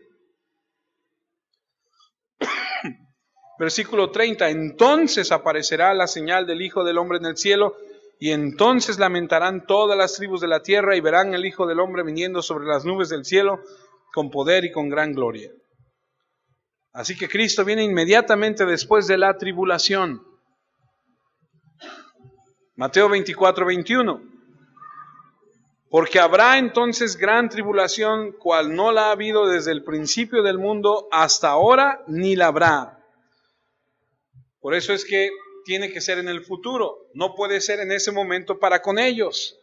Versículo 30, entonces aparecerá la señal del Hijo del Hombre en el cielo, y entonces lamentarán todas las tribus de la tierra y verán al Hijo del Hombre viniendo sobre las nubes del cielo con poder y con gran gloria. Así que Cristo viene inmediatamente después de la tribulación. Mateo 24, 21. Porque habrá entonces gran tribulación, cual no la ha habido desde el principio del mundo hasta ahora, ni la habrá. Por eso es que tiene que ser en el futuro, no puede ser en ese momento para con ellos.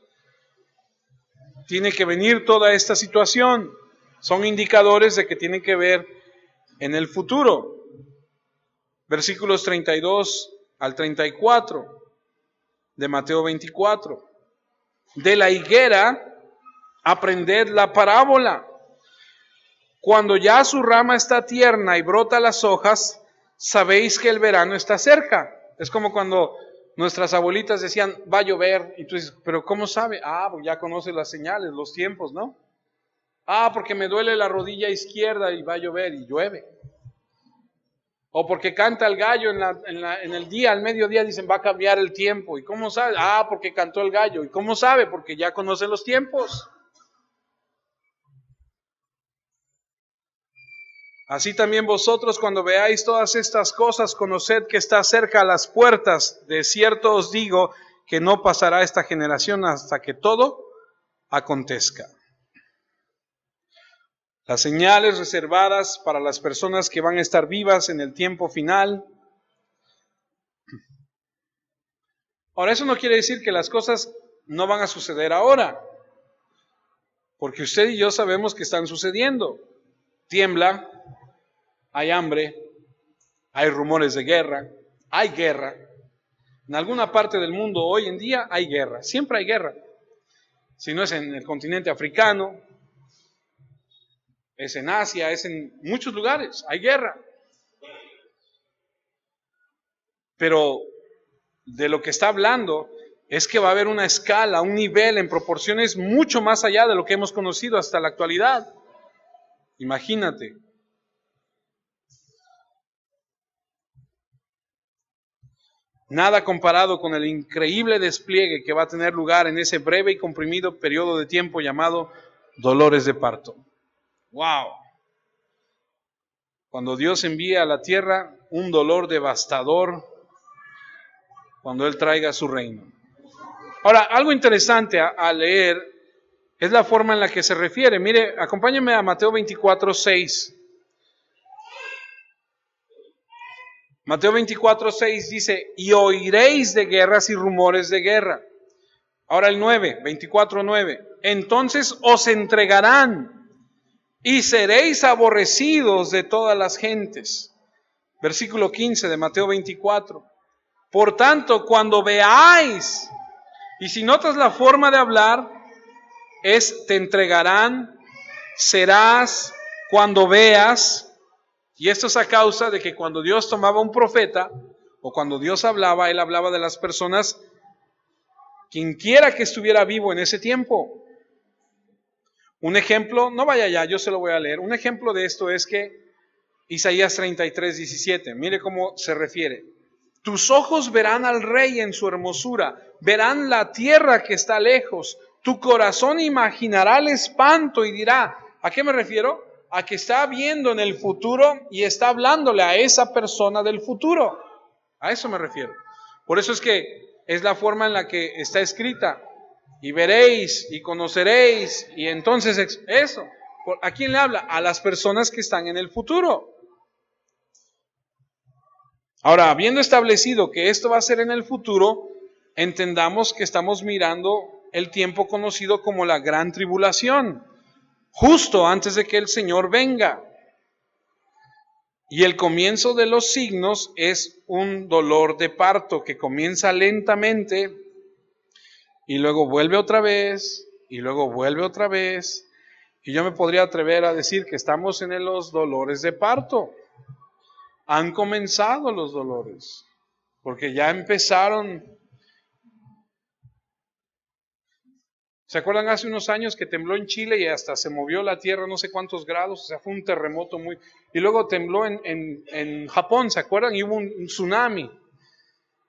Tiene que venir toda esta situación. Son indicadores de que tiene que ver en el futuro. Versículos 32 al 34 de Mateo 24. De la higuera, aprended la parábola. Cuando ya su rama está tierna y brota las hojas, sabéis que el verano está cerca. Es como cuando nuestras abuelitas decían, va a llover, y tú dices, pero ¿cómo sabe? Pues ya conoce las señales, los tiempos, ¿no? Porque me duele la rodilla izquierda y va a llover, y llueve. O porque canta el gallo en el día, al mediodía, dicen, va a cambiar el tiempo. ¿Y cómo sabe? Porque cantó el gallo. ¿Y cómo sabe? Porque ya conoce los tiempos. Así también vosotros, cuando veáis todas estas cosas, conoced que está cerca a las puertas. De cierto os digo que no pasará esta generación hasta que todo acontezca. Las señales reservadas para las personas que van a estar vivas en el tiempo final. Ahora, eso no quiere decir que las cosas no van a suceder ahora, porque usted y yo sabemos que están sucediendo. Tiembla, hay hambre, hay rumores de guerra, hay guerra. En alguna parte del mundo hoy en día hay guerra, siempre hay guerra. Si no es en el continente africano, es en Asia, es en muchos lugares, hay guerra. Pero de lo que está hablando es que va a haber una escala, un nivel en proporciones mucho más allá de lo que hemos conocido hasta la actualidad. Imagínate. Nada comparado con el increíble despliegue que va a tener lugar en ese breve y comprimido periodo de tiempo llamado dolores de parto. ¡Wow! Cuando Dios envía a la tierra un dolor devastador, cuando Él traiga su reino. Ahora, algo interesante a leer es la forma en la que se refiere. Mire, acompáñenme a Mateo 24, 6. Mateo 24, 6 dice, y oiréis de guerras y rumores de guerra. Ahora el 9, 24, 9. Entonces os entregarán y seréis aborrecidos de todas las gentes. Versículo 15 de Mateo 24. Por tanto, cuando veáis, y si notas la forma de hablar, es te entregarán, serás, cuando veas. Y esto es a causa de que cuando Dios tomaba un profeta, o cuando Dios hablaba, Él hablaba de las personas, quien quiera que estuviera vivo en ese tiempo. Un ejemplo, no vaya allá, yo se lo voy a leer. Un ejemplo de esto es que Isaías 33:17, mire cómo se refiere. Tus ojos verán al rey en su hermosura, verán la tierra que está lejos. Tu corazón imaginará el espanto y dirá, ¿a qué me refiero? A que está viendo en el futuro y está hablándole a esa persona del futuro. A eso me refiero. Por eso es que es la forma en la que está escrita. Y veréis y conoceréis, y entonces eso. ¿A quién le habla? A las personas que están en el futuro. Ahora, habiendo establecido que esto va a ser en el futuro, entendamos que estamos mirando el tiempo conocido como la gran tribulación, justo antes de que el Señor venga. Y el comienzo de los signos es un dolor de parto que comienza lentamente y luego vuelve otra vez y luego vuelve otra vez. Y yo me podría atrever a decir que estamos en los dolores de parto. Han comenzado los dolores, porque ya empezaron. ¿Se acuerdan hace unos años que tembló en Chile y hasta se movió la tierra no sé cuántos grados? O sea, fue un terremoto muy... Y luego tembló en Japón, ¿se acuerdan? Y hubo un tsunami.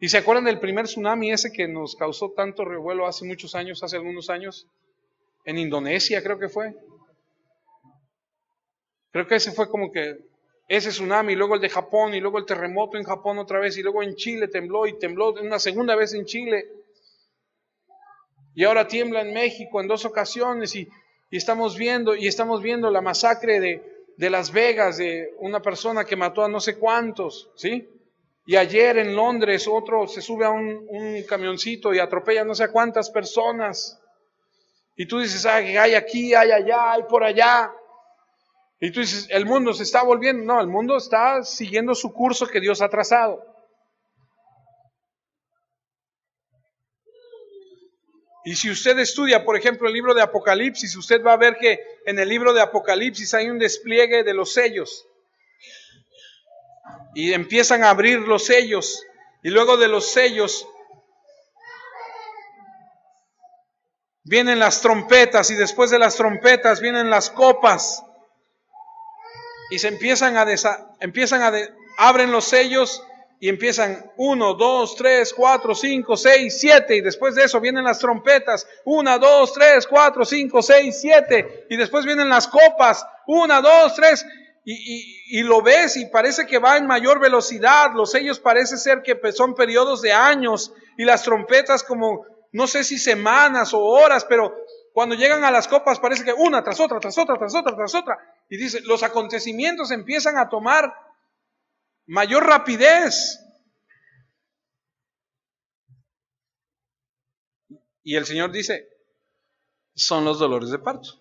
¿Y se acuerdan del primer tsunami ese que nos causó tanto revuelo hace muchos años, hace algunos años? En Indonesia creo que fue. Creo que ese fue como que ese tsunami, y luego el de Japón, y luego el terremoto en Japón otra vez, y luego en Chile tembló, y tembló una segunda vez en Chile. Y ahora tiembla en México en 2 ocasiones, y estamos viendo la masacre de Las Vegas, de una persona que mató a no sé cuántos, ¿sí? Y ayer en Londres otro se sube a un camioncito y atropella no sé cuántas personas. Y tú dices, ay, hay aquí, hay allá, hay por allá. Y tú dices, el mundo se está volviendo. No, el mundo está siguiendo su curso que Dios ha trazado. Y si usted estudia, por ejemplo, el libro de Apocalipsis, usted va a ver que en el libro de Apocalipsis hay un despliegue de los sellos. Y empiezan a abrir los sellos. Y luego de los sellos vienen las trompetas. Y después de las trompetas vienen las copas. Y se abren los sellos y empiezan 1, 2, 3, 4, 5, 6, 7 y después de eso vienen las trompetas, 1, 2, 3, 4, 5, 6, 7 y después vienen las copas, 1, 2, 3 y lo ves y parece que va en mayor velocidad, los sellos parece ser que son periodos de años y las trompetas como no sé si semanas o horas, pero cuando llegan a las copas parece que una tras otra, tras otra, tras otra, tras otra. Y dice, los acontecimientos empiezan a tomar mayor rapidez. Y el Señor dice, son los dolores de parto.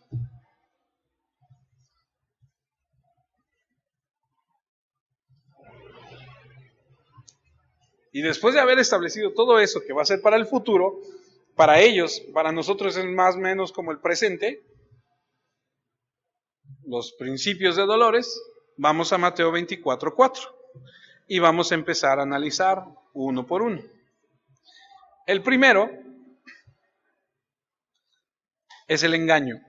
Y después de haber establecido todo eso que va a ser para el futuro, para ellos, para nosotros es más o menos como el presente, los principios de dolores, vamos a Mateo 24:4 y vamos a empezar a analizar uno por uno. El primero es el engaño.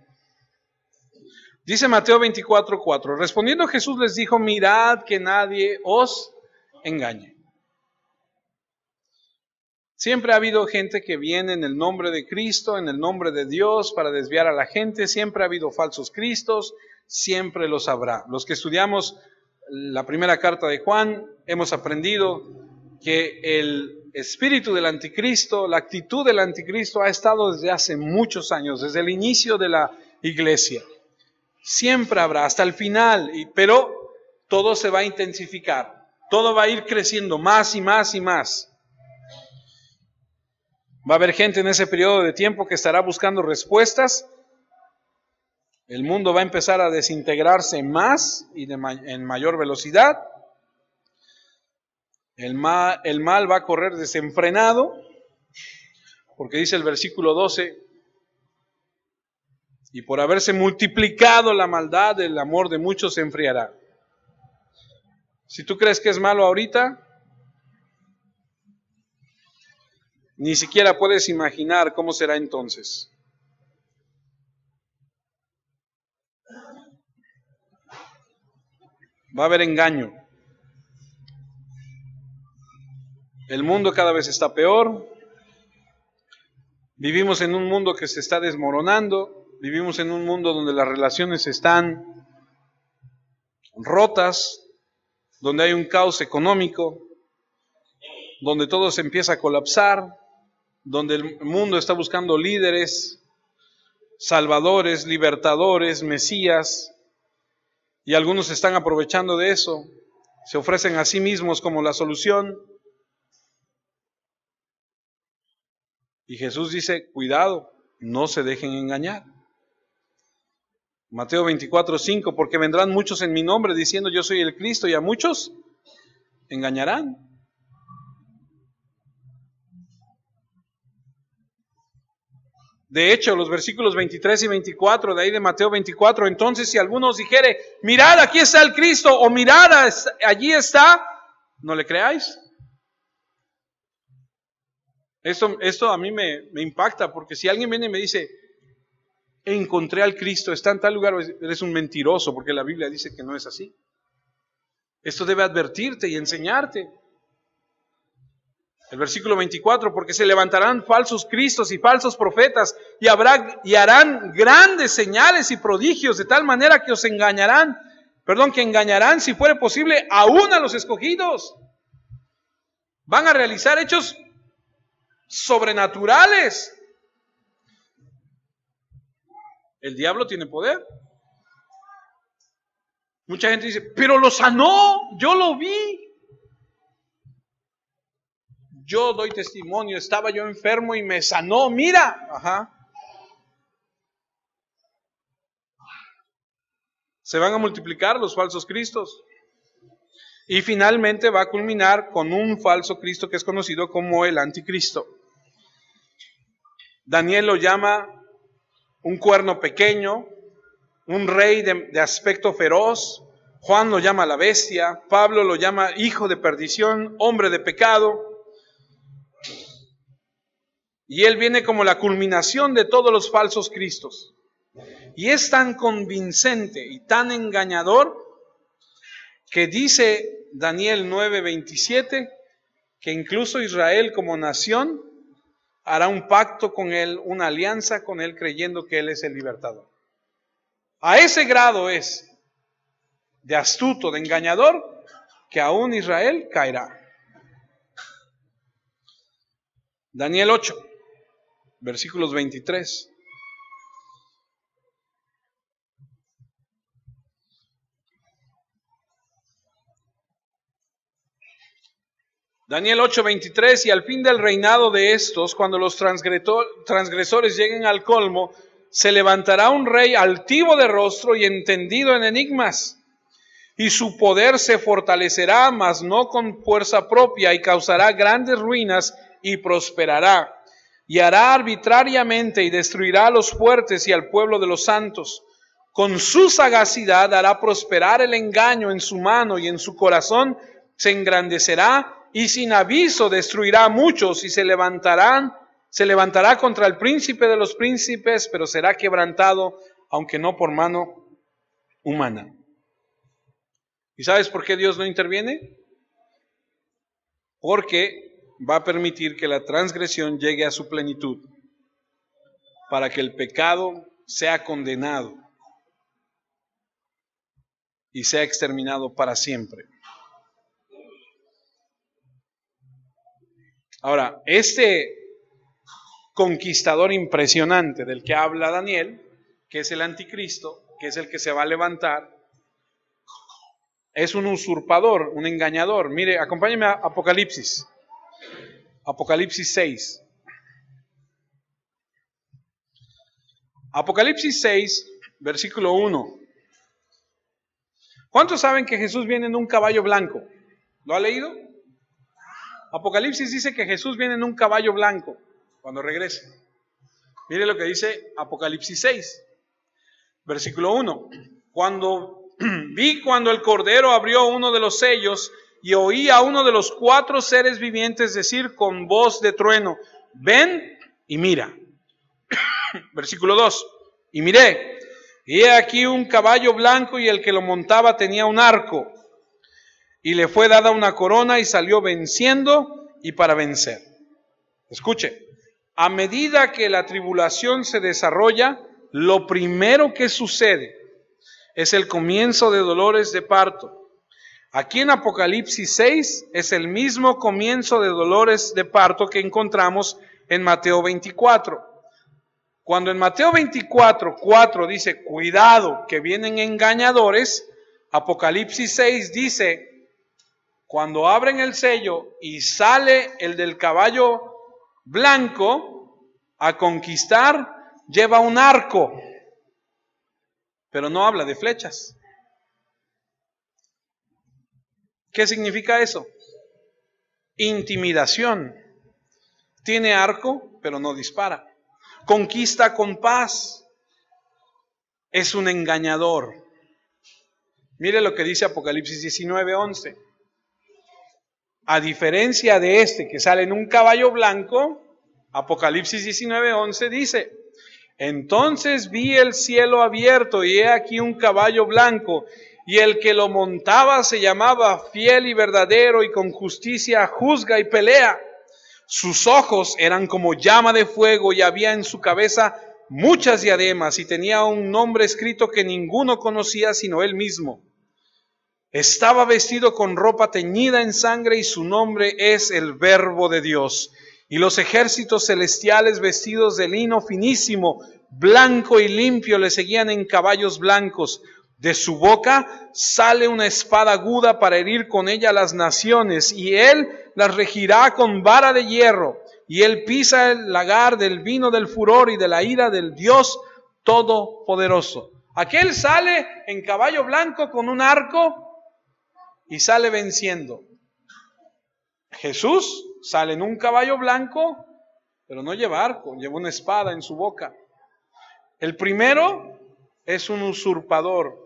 Dice Mateo 24:4, respondiendo Jesús les dijo, mirad que nadie os engañe. Siempre ha habido gente que viene en el nombre de Cristo, en el nombre de Dios, para desviar a la gente. Siempre ha habido falsos cristos, siempre los habrá. Los que estudiamos la primera carta de Juan, hemos aprendido que el espíritu del anticristo, la actitud del anticristo ha estado desde hace muchos años, desde el inicio de la iglesia. Siempre habrá, hasta el final, pero todo se va a intensificar. Todo va a ir creciendo más y más y más. Va a haber gente en ese periodo de tiempo que estará buscando respuestas. El mundo va a empezar a desintegrarse más y en mayor velocidad. El mal va a correr desenfrenado, porque dice el versículo 12, y por haberse multiplicado la maldad, el amor de muchos se enfriará. Si tú crees que es malo ahorita, ni siquiera puedes imaginar cómo será entonces. va a haber engaño. El mundo cada vez está peor. Vivimos en un mundo que se está desmoronando. Vivimos en un mundo donde las relaciones están rotas, donde hay un caos económico, donde todo se empieza a colapsar, donde el mundo está buscando líderes, salvadores, libertadores, mesías, y algunos se están aprovechando de eso, se ofrecen a sí mismos como la solución. Y Jesús dice, cuidado, no se dejen engañar. Mateo 24:5, porque vendrán muchos en mi nombre diciendo yo soy el Cristo, y a muchos engañarán. De hecho, los versículos 23 y 24 de ahí de Mateo 24, entonces si alguno os dijere, mirad, aquí está el Cristo, o mirad, allí está, no le creáis. Esto a mí me impacta, porque si alguien viene y me dice, encontré al Cristo, está en tal lugar, eres un mentiroso, porque la Biblia dice que no es así. Esto debe advertirte y enseñarte. El versículo 24, porque se levantarán falsos cristos y falsos profetas y harán grandes señales y prodigios de tal manera que que engañarán si fuere posible aún a los escogidos. Van a realizar hechos sobrenaturales. El diablo tiene poder. Mucha gente dice, pero lo sanó, yo lo vi. Yo doy testimonio, estaba yo enfermo y me sanó, mira. Ajá. Se van a multiplicar los falsos cristos. Y finalmente va a culminar con un falso Cristo que es conocido como el anticristo. Daniel lo llama un cuerno pequeño, un rey de aspecto feroz. Juan lo llama la bestia. Pablo lo llama hijo de perdición, hombre de pecado. Y él viene como la culminación de todos los falsos cristos. Y es tan convincente y tan engañador que dice Daniel 9:27 que incluso Israel como nación hará un pacto con él, una alianza con él, creyendo que él es el libertador. A ese grado es de astuto, de engañador, que aún Israel caerá. Daniel 8, versículos 23. Daniel 8:23, y al fin del reinado de estos, cuando los transgresores lleguen al colmo, se levantará un rey altivo de rostro y entendido en enigmas, y su poder se fortalecerá, mas no con fuerza propia, y causará grandes ruinas y prosperará, y hará arbitrariamente y destruirá a los fuertes y al pueblo de los santos. Con su sagacidad hará prosperar el engaño en su mano, y en su corazón se engrandecerá, y sin aviso destruirá a muchos, y se levantará contra el príncipe de los príncipes, pero será quebrantado, aunque no por mano humana. ¿Y sabes por qué Dios no interviene? Porque va a permitir que la transgresión llegue a su plenitud, para que el pecado sea condenado y sea exterminado para siempre. Ahora, este conquistador impresionante del que habla Daniel, que es el anticristo, que es el que se va a levantar, es un usurpador, un engañador. Mire, acompáñeme a Apocalipsis. Apocalipsis 6. Apocalipsis 6, versículo 1. ¿Cuántos saben que Jesús viene en un caballo blanco? ¿Lo ha leído? Apocalipsis dice que Jesús viene en un caballo blanco cuando regrese. Mire lo que dice Apocalipsis 6, versículo 1. Cuando el Cordero abrió uno de los sellos y oí a uno de los 4 seres vivientes decir con voz de trueno, ven y mira. Versículo 2. Y miré, y he aquí un caballo blanco y el que lo montaba tenía un arco. y le fue dada una corona y salió venciendo y para vencer. Escuche, a medida que la tribulación se desarrolla, lo primero que sucede es el comienzo de dolores de parto. Aquí en Apocalipsis 6 es el mismo comienzo de dolores de parto que encontramos en Mateo 24. Cuando en Mateo 24, 4 dice, cuidado que vienen engañadores, Apocalipsis 6 dice, cuando abren el sello y sale el del caballo blanco a conquistar, lleva un arco, pero no habla de flechas. ¿Qué significa eso? Intimidación. Tiene arco, pero no dispara. Conquista con paz. Es un engañador. Mire lo que dice Apocalipsis 19:11. A diferencia de este que sale en un caballo blanco, Apocalipsis 19:11 dice, entonces vi el cielo abierto y he aquí un caballo blanco, y el que lo montaba se llamaba Fiel y Verdadero, y con justicia juzga y pelea. Sus ojos eran como llama de fuego, y había en su cabeza muchas diademas, y tenía un nombre escrito que ninguno conocía sino él mismo. Estaba vestido con ropa teñida en sangre, y su nombre es el Verbo de Dios. Y los ejércitos celestiales vestidos de lino finísimo, blanco y limpio, le seguían en caballos blancos. De su boca sale una espada aguda para herir con ella a las naciones, y él las regirá con vara de hierro. Y él pisa el lagar del vino del furor y de la ira del Dios Todopoderoso. Aquel sale en caballo blanco con un arco y sale venciendo. Jesús sale en un caballo blanco, pero no lleva arco, lleva una espada en su boca. El primero es un usurpador.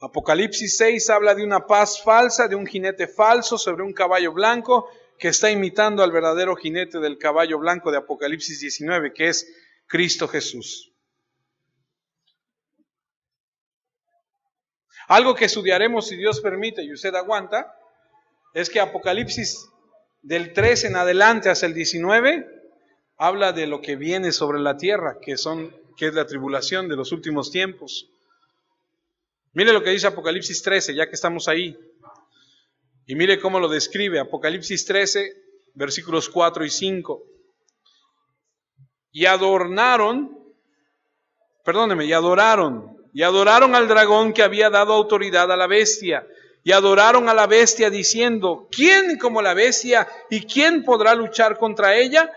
Apocalipsis 6 habla de una paz falsa, de un jinete falso sobre un caballo blanco que está imitando al verdadero jinete del caballo blanco de Apocalipsis 19, que es Cristo Jesús. Algo que estudiaremos, si Dios permite y usted aguanta, es que Apocalipsis del 3 en adelante hasta el 19 habla de lo que viene sobre la tierra, que es la tribulación de los últimos tiempos. Mire lo que dice Apocalipsis 13, ya que estamos ahí. Y mire cómo lo describe Apocalipsis 13, versículos 4 y 5. Y adoraron al dragón que había dado autoridad a la bestia. Y adoraron a la bestia diciendo, ¿quién como la bestia y quién podrá luchar contra ella?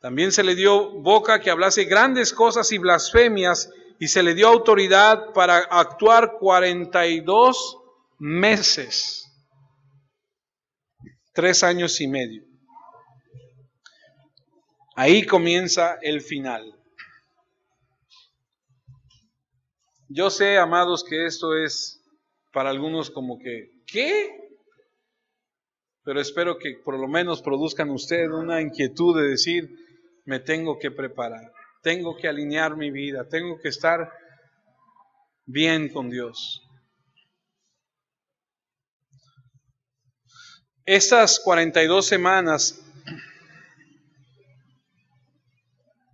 También se le dio boca que hablase grandes cosas y blasfemias, y se le dio autoridad para actuar 42 meses, 3 años y medio. Ahí comienza el final. Yo sé, amados, que esto es para algunos como que, ¿qué? Pero espero que por lo menos produzcan ustedes una inquietud de decir, me tengo que preparar, tengo que alinear mi vida, tengo que estar bien con Dios. Estas 42 semanas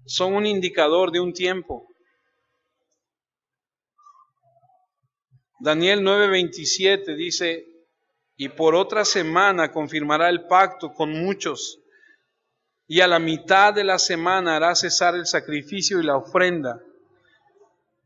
son un indicador de un tiempo. Daniel 9:27 dice, y por otra semana confirmará el pacto con muchos, y a la mitad de la semana hará cesar el sacrificio y la ofrenda.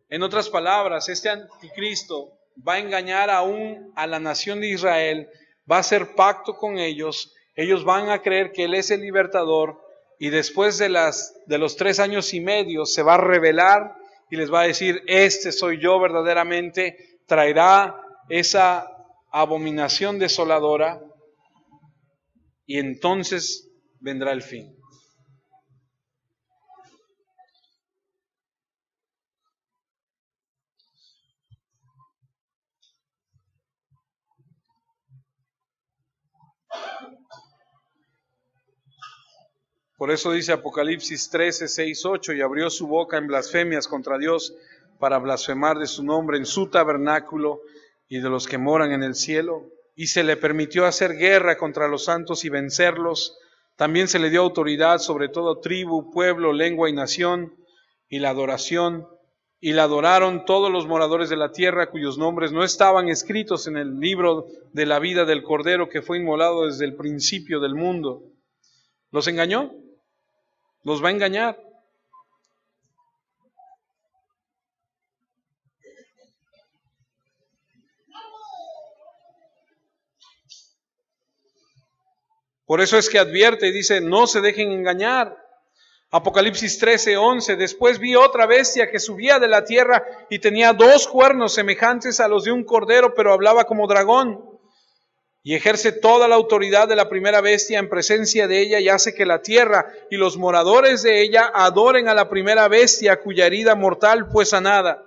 En otras palabras, este anticristo va a engañar aún a la nación de Israel, va a hacer pacto con ellos, ellos van a creer que Él es el libertador, y después de los 3 años y medio se va a revelar y les va a decir, este soy yo verdaderamente, traerá esa abominación desoladora, y entonces vendrá el fin. Por eso dice Apocalipsis 13, 6, 8, y abrió su boca en blasfemias contra Dios, para blasfemar de su nombre en su tabernáculo y de los que moran en el cielo. Y se le permitió hacer guerra contra los santos y vencerlos. También se le dio autoridad sobre todo tribu, pueblo, lengua y nación, y la adoración. Y la adoraron todos los moradores de la tierra, cuyos nombres no estaban escritos en el libro de la vida del Cordero que fue inmolado desde el principio del mundo. ¿Los engañó? ¿Los va a engañar? Por eso es que advierte y dice, no se dejen engañar. Apocalipsis 13:11, después vi otra bestia que subía de la tierra y tenía 2 cuernos semejantes a los de un cordero, pero hablaba como dragón. Y ejerce toda la autoridad de la primera bestia en presencia de ella y hace que la tierra y los moradores de ella adoren a la primera bestia cuya herida mortal fue sanada.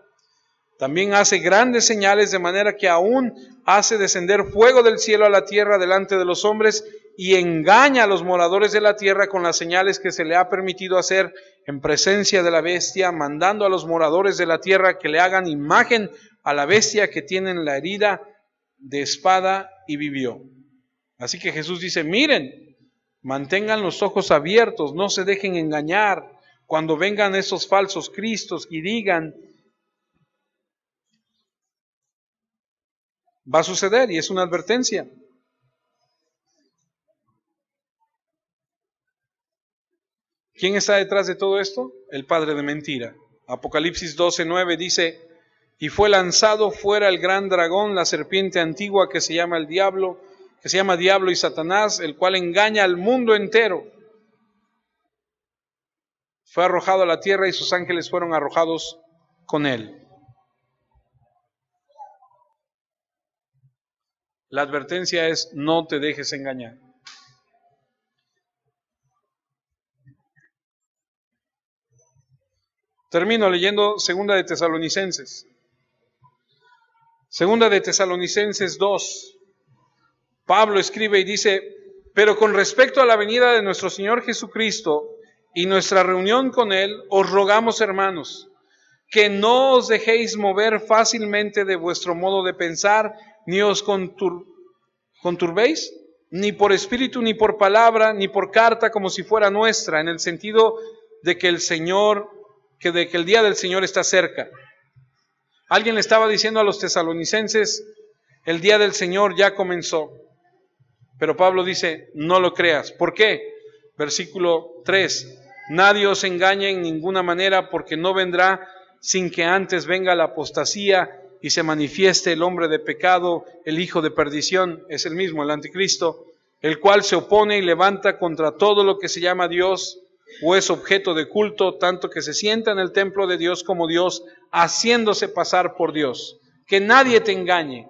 También hace grandes señales de manera que aún hace descender fuego del cielo a la tierra delante de los hombres y engaña a los moradores de la tierra con las señales que se le ha permitido hacer en presencia de la bestia, mandando a los moradores de la tierra que le hagan imagen a la bestia que tienen la herida de espada y vivió. Así que Jesús dice, miren, mantengan los ojos abiertos, no se dejen engañar cuando vengan esos falsos cristos y digan, va a suceder y es una advertencia. ¿Quién está detrás de todo esto? El padre de mentira. Apocalipsis 12:9 dice, y fue lanzado fuera el gran dragón, la serpiente antigua que se llama Diablo y Satanás, el cual engaña al mundo entero. Fue arrojado a la tierra y sus ángeles fueron arrojados con él. La advertencia es, no te dejes engañar. Termino leyendo Segunda de Tesalonicenses. Segunda de Tesalonicenses 2. Pablo escribe y dice, pero con respecto a la venida de nuestro Señor Jesucristo y nuestra reunión con Él, os rogamos, hermanos, que no os dejéis mover fácilmente de vuestro modo de pensar, ni os conturbéis, ni por espíritu, ni por palabra, ni por carta, como si fuera nuestra, en el sentido de que el día del Señor está cerca. Alguien le estaba diciendo a los tesalonicenses, el día del Señor ya comenzó. Pero Pablo dice, no lo creas. ¿Por qué? Versículo 3, nadie os engañe en ninguna manera, porque no vendrá sin que antes venga la apostasía y se manifieste el hombre de pecado, el hijo de perdición, es el mismo, el anticristo, el cual se opone y levanta contra todo lo que se llama Dios o es objeto de culto, tanto que se sienta en el templo de Dios como Dios, haciéndose pasar por Dios. Que nadie te engañe.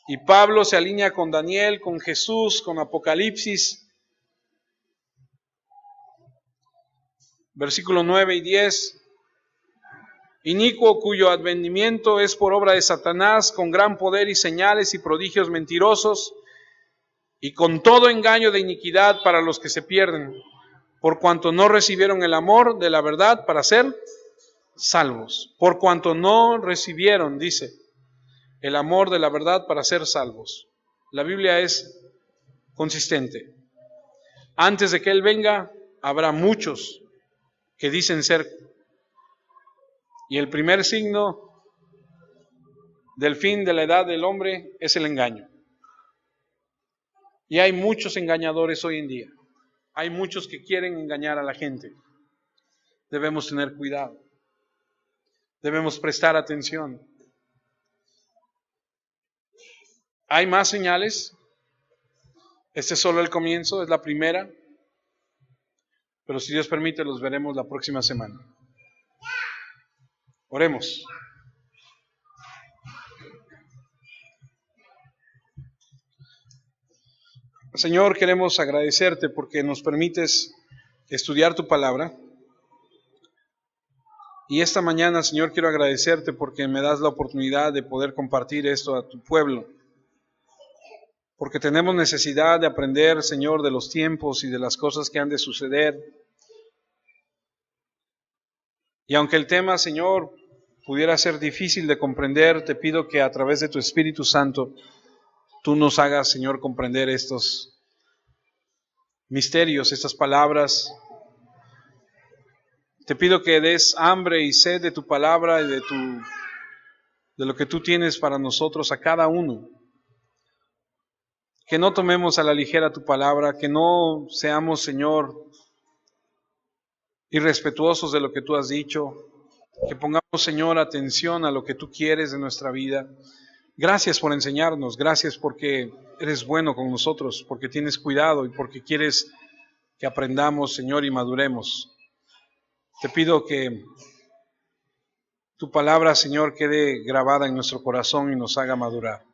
Y Pablo se alinea con Daniel, con Jesús, con Apocalipsis. Versículos 9 y 10. Inicuo cuyo advenimiento es por obra de Satanás, con gran poder y señales y prodigios mentirosos, y con todo engaño de iniquidad para los que se pierden, por cuanto no recibieron el amor de la verdad para ser salvos. Por cuanto no recibieron, dice, el amor de la verdad para ser salvos. La Biblia es consistente. Antes de que Él venga, habrá muchos que dicen ser. Y el primer signo del fin de la edad del hombre es el engaño. Y hay muchos engañadores hoy en día. Hay muchos que quieren engañar a la gente. Debemos tener cuidado. Debemos prestar atención. Hay más señales. Este es solo el comienzo, es la primera. Pero si Dios permite, los veremos la próxima semana. Oremos. Señor, queremos agradecerte porque nos permites estudiar tu palabra. Y esta mañana, Señor, quiero agradecerte porque me das la oportunidad de poder compartir esto a tu pueblo. Porque tenemos necesidad de aprender, Señor, de los tiempos y de las cosas que han de suceder. Y aunque el tema, Señor, pudiera ser difícil de comprender, te pido que a través de tu Espíritu Santo tú nos hagas, Señor, comprender estos misterios, estas palabras. Te pido que des hambre y sed de tu palabra y de lo que tú tienes para nosotros a cada uno. Que no tomemos a la ligera tu palabra, que no seamos, Señor, irrespetuosos de lo que tú has dicho, que pongamos, Señor, atención a lo que tú quieres de nuestra vida. Gracias por enseñarnos, gracias porque eres bueno con nosotros, porque tienes cuidado y porque quieres que aprendamos, Señor, y maduremos. Te pido que tu palabra, Señor, quede grabada en nuestro corazón y nos haga madurar.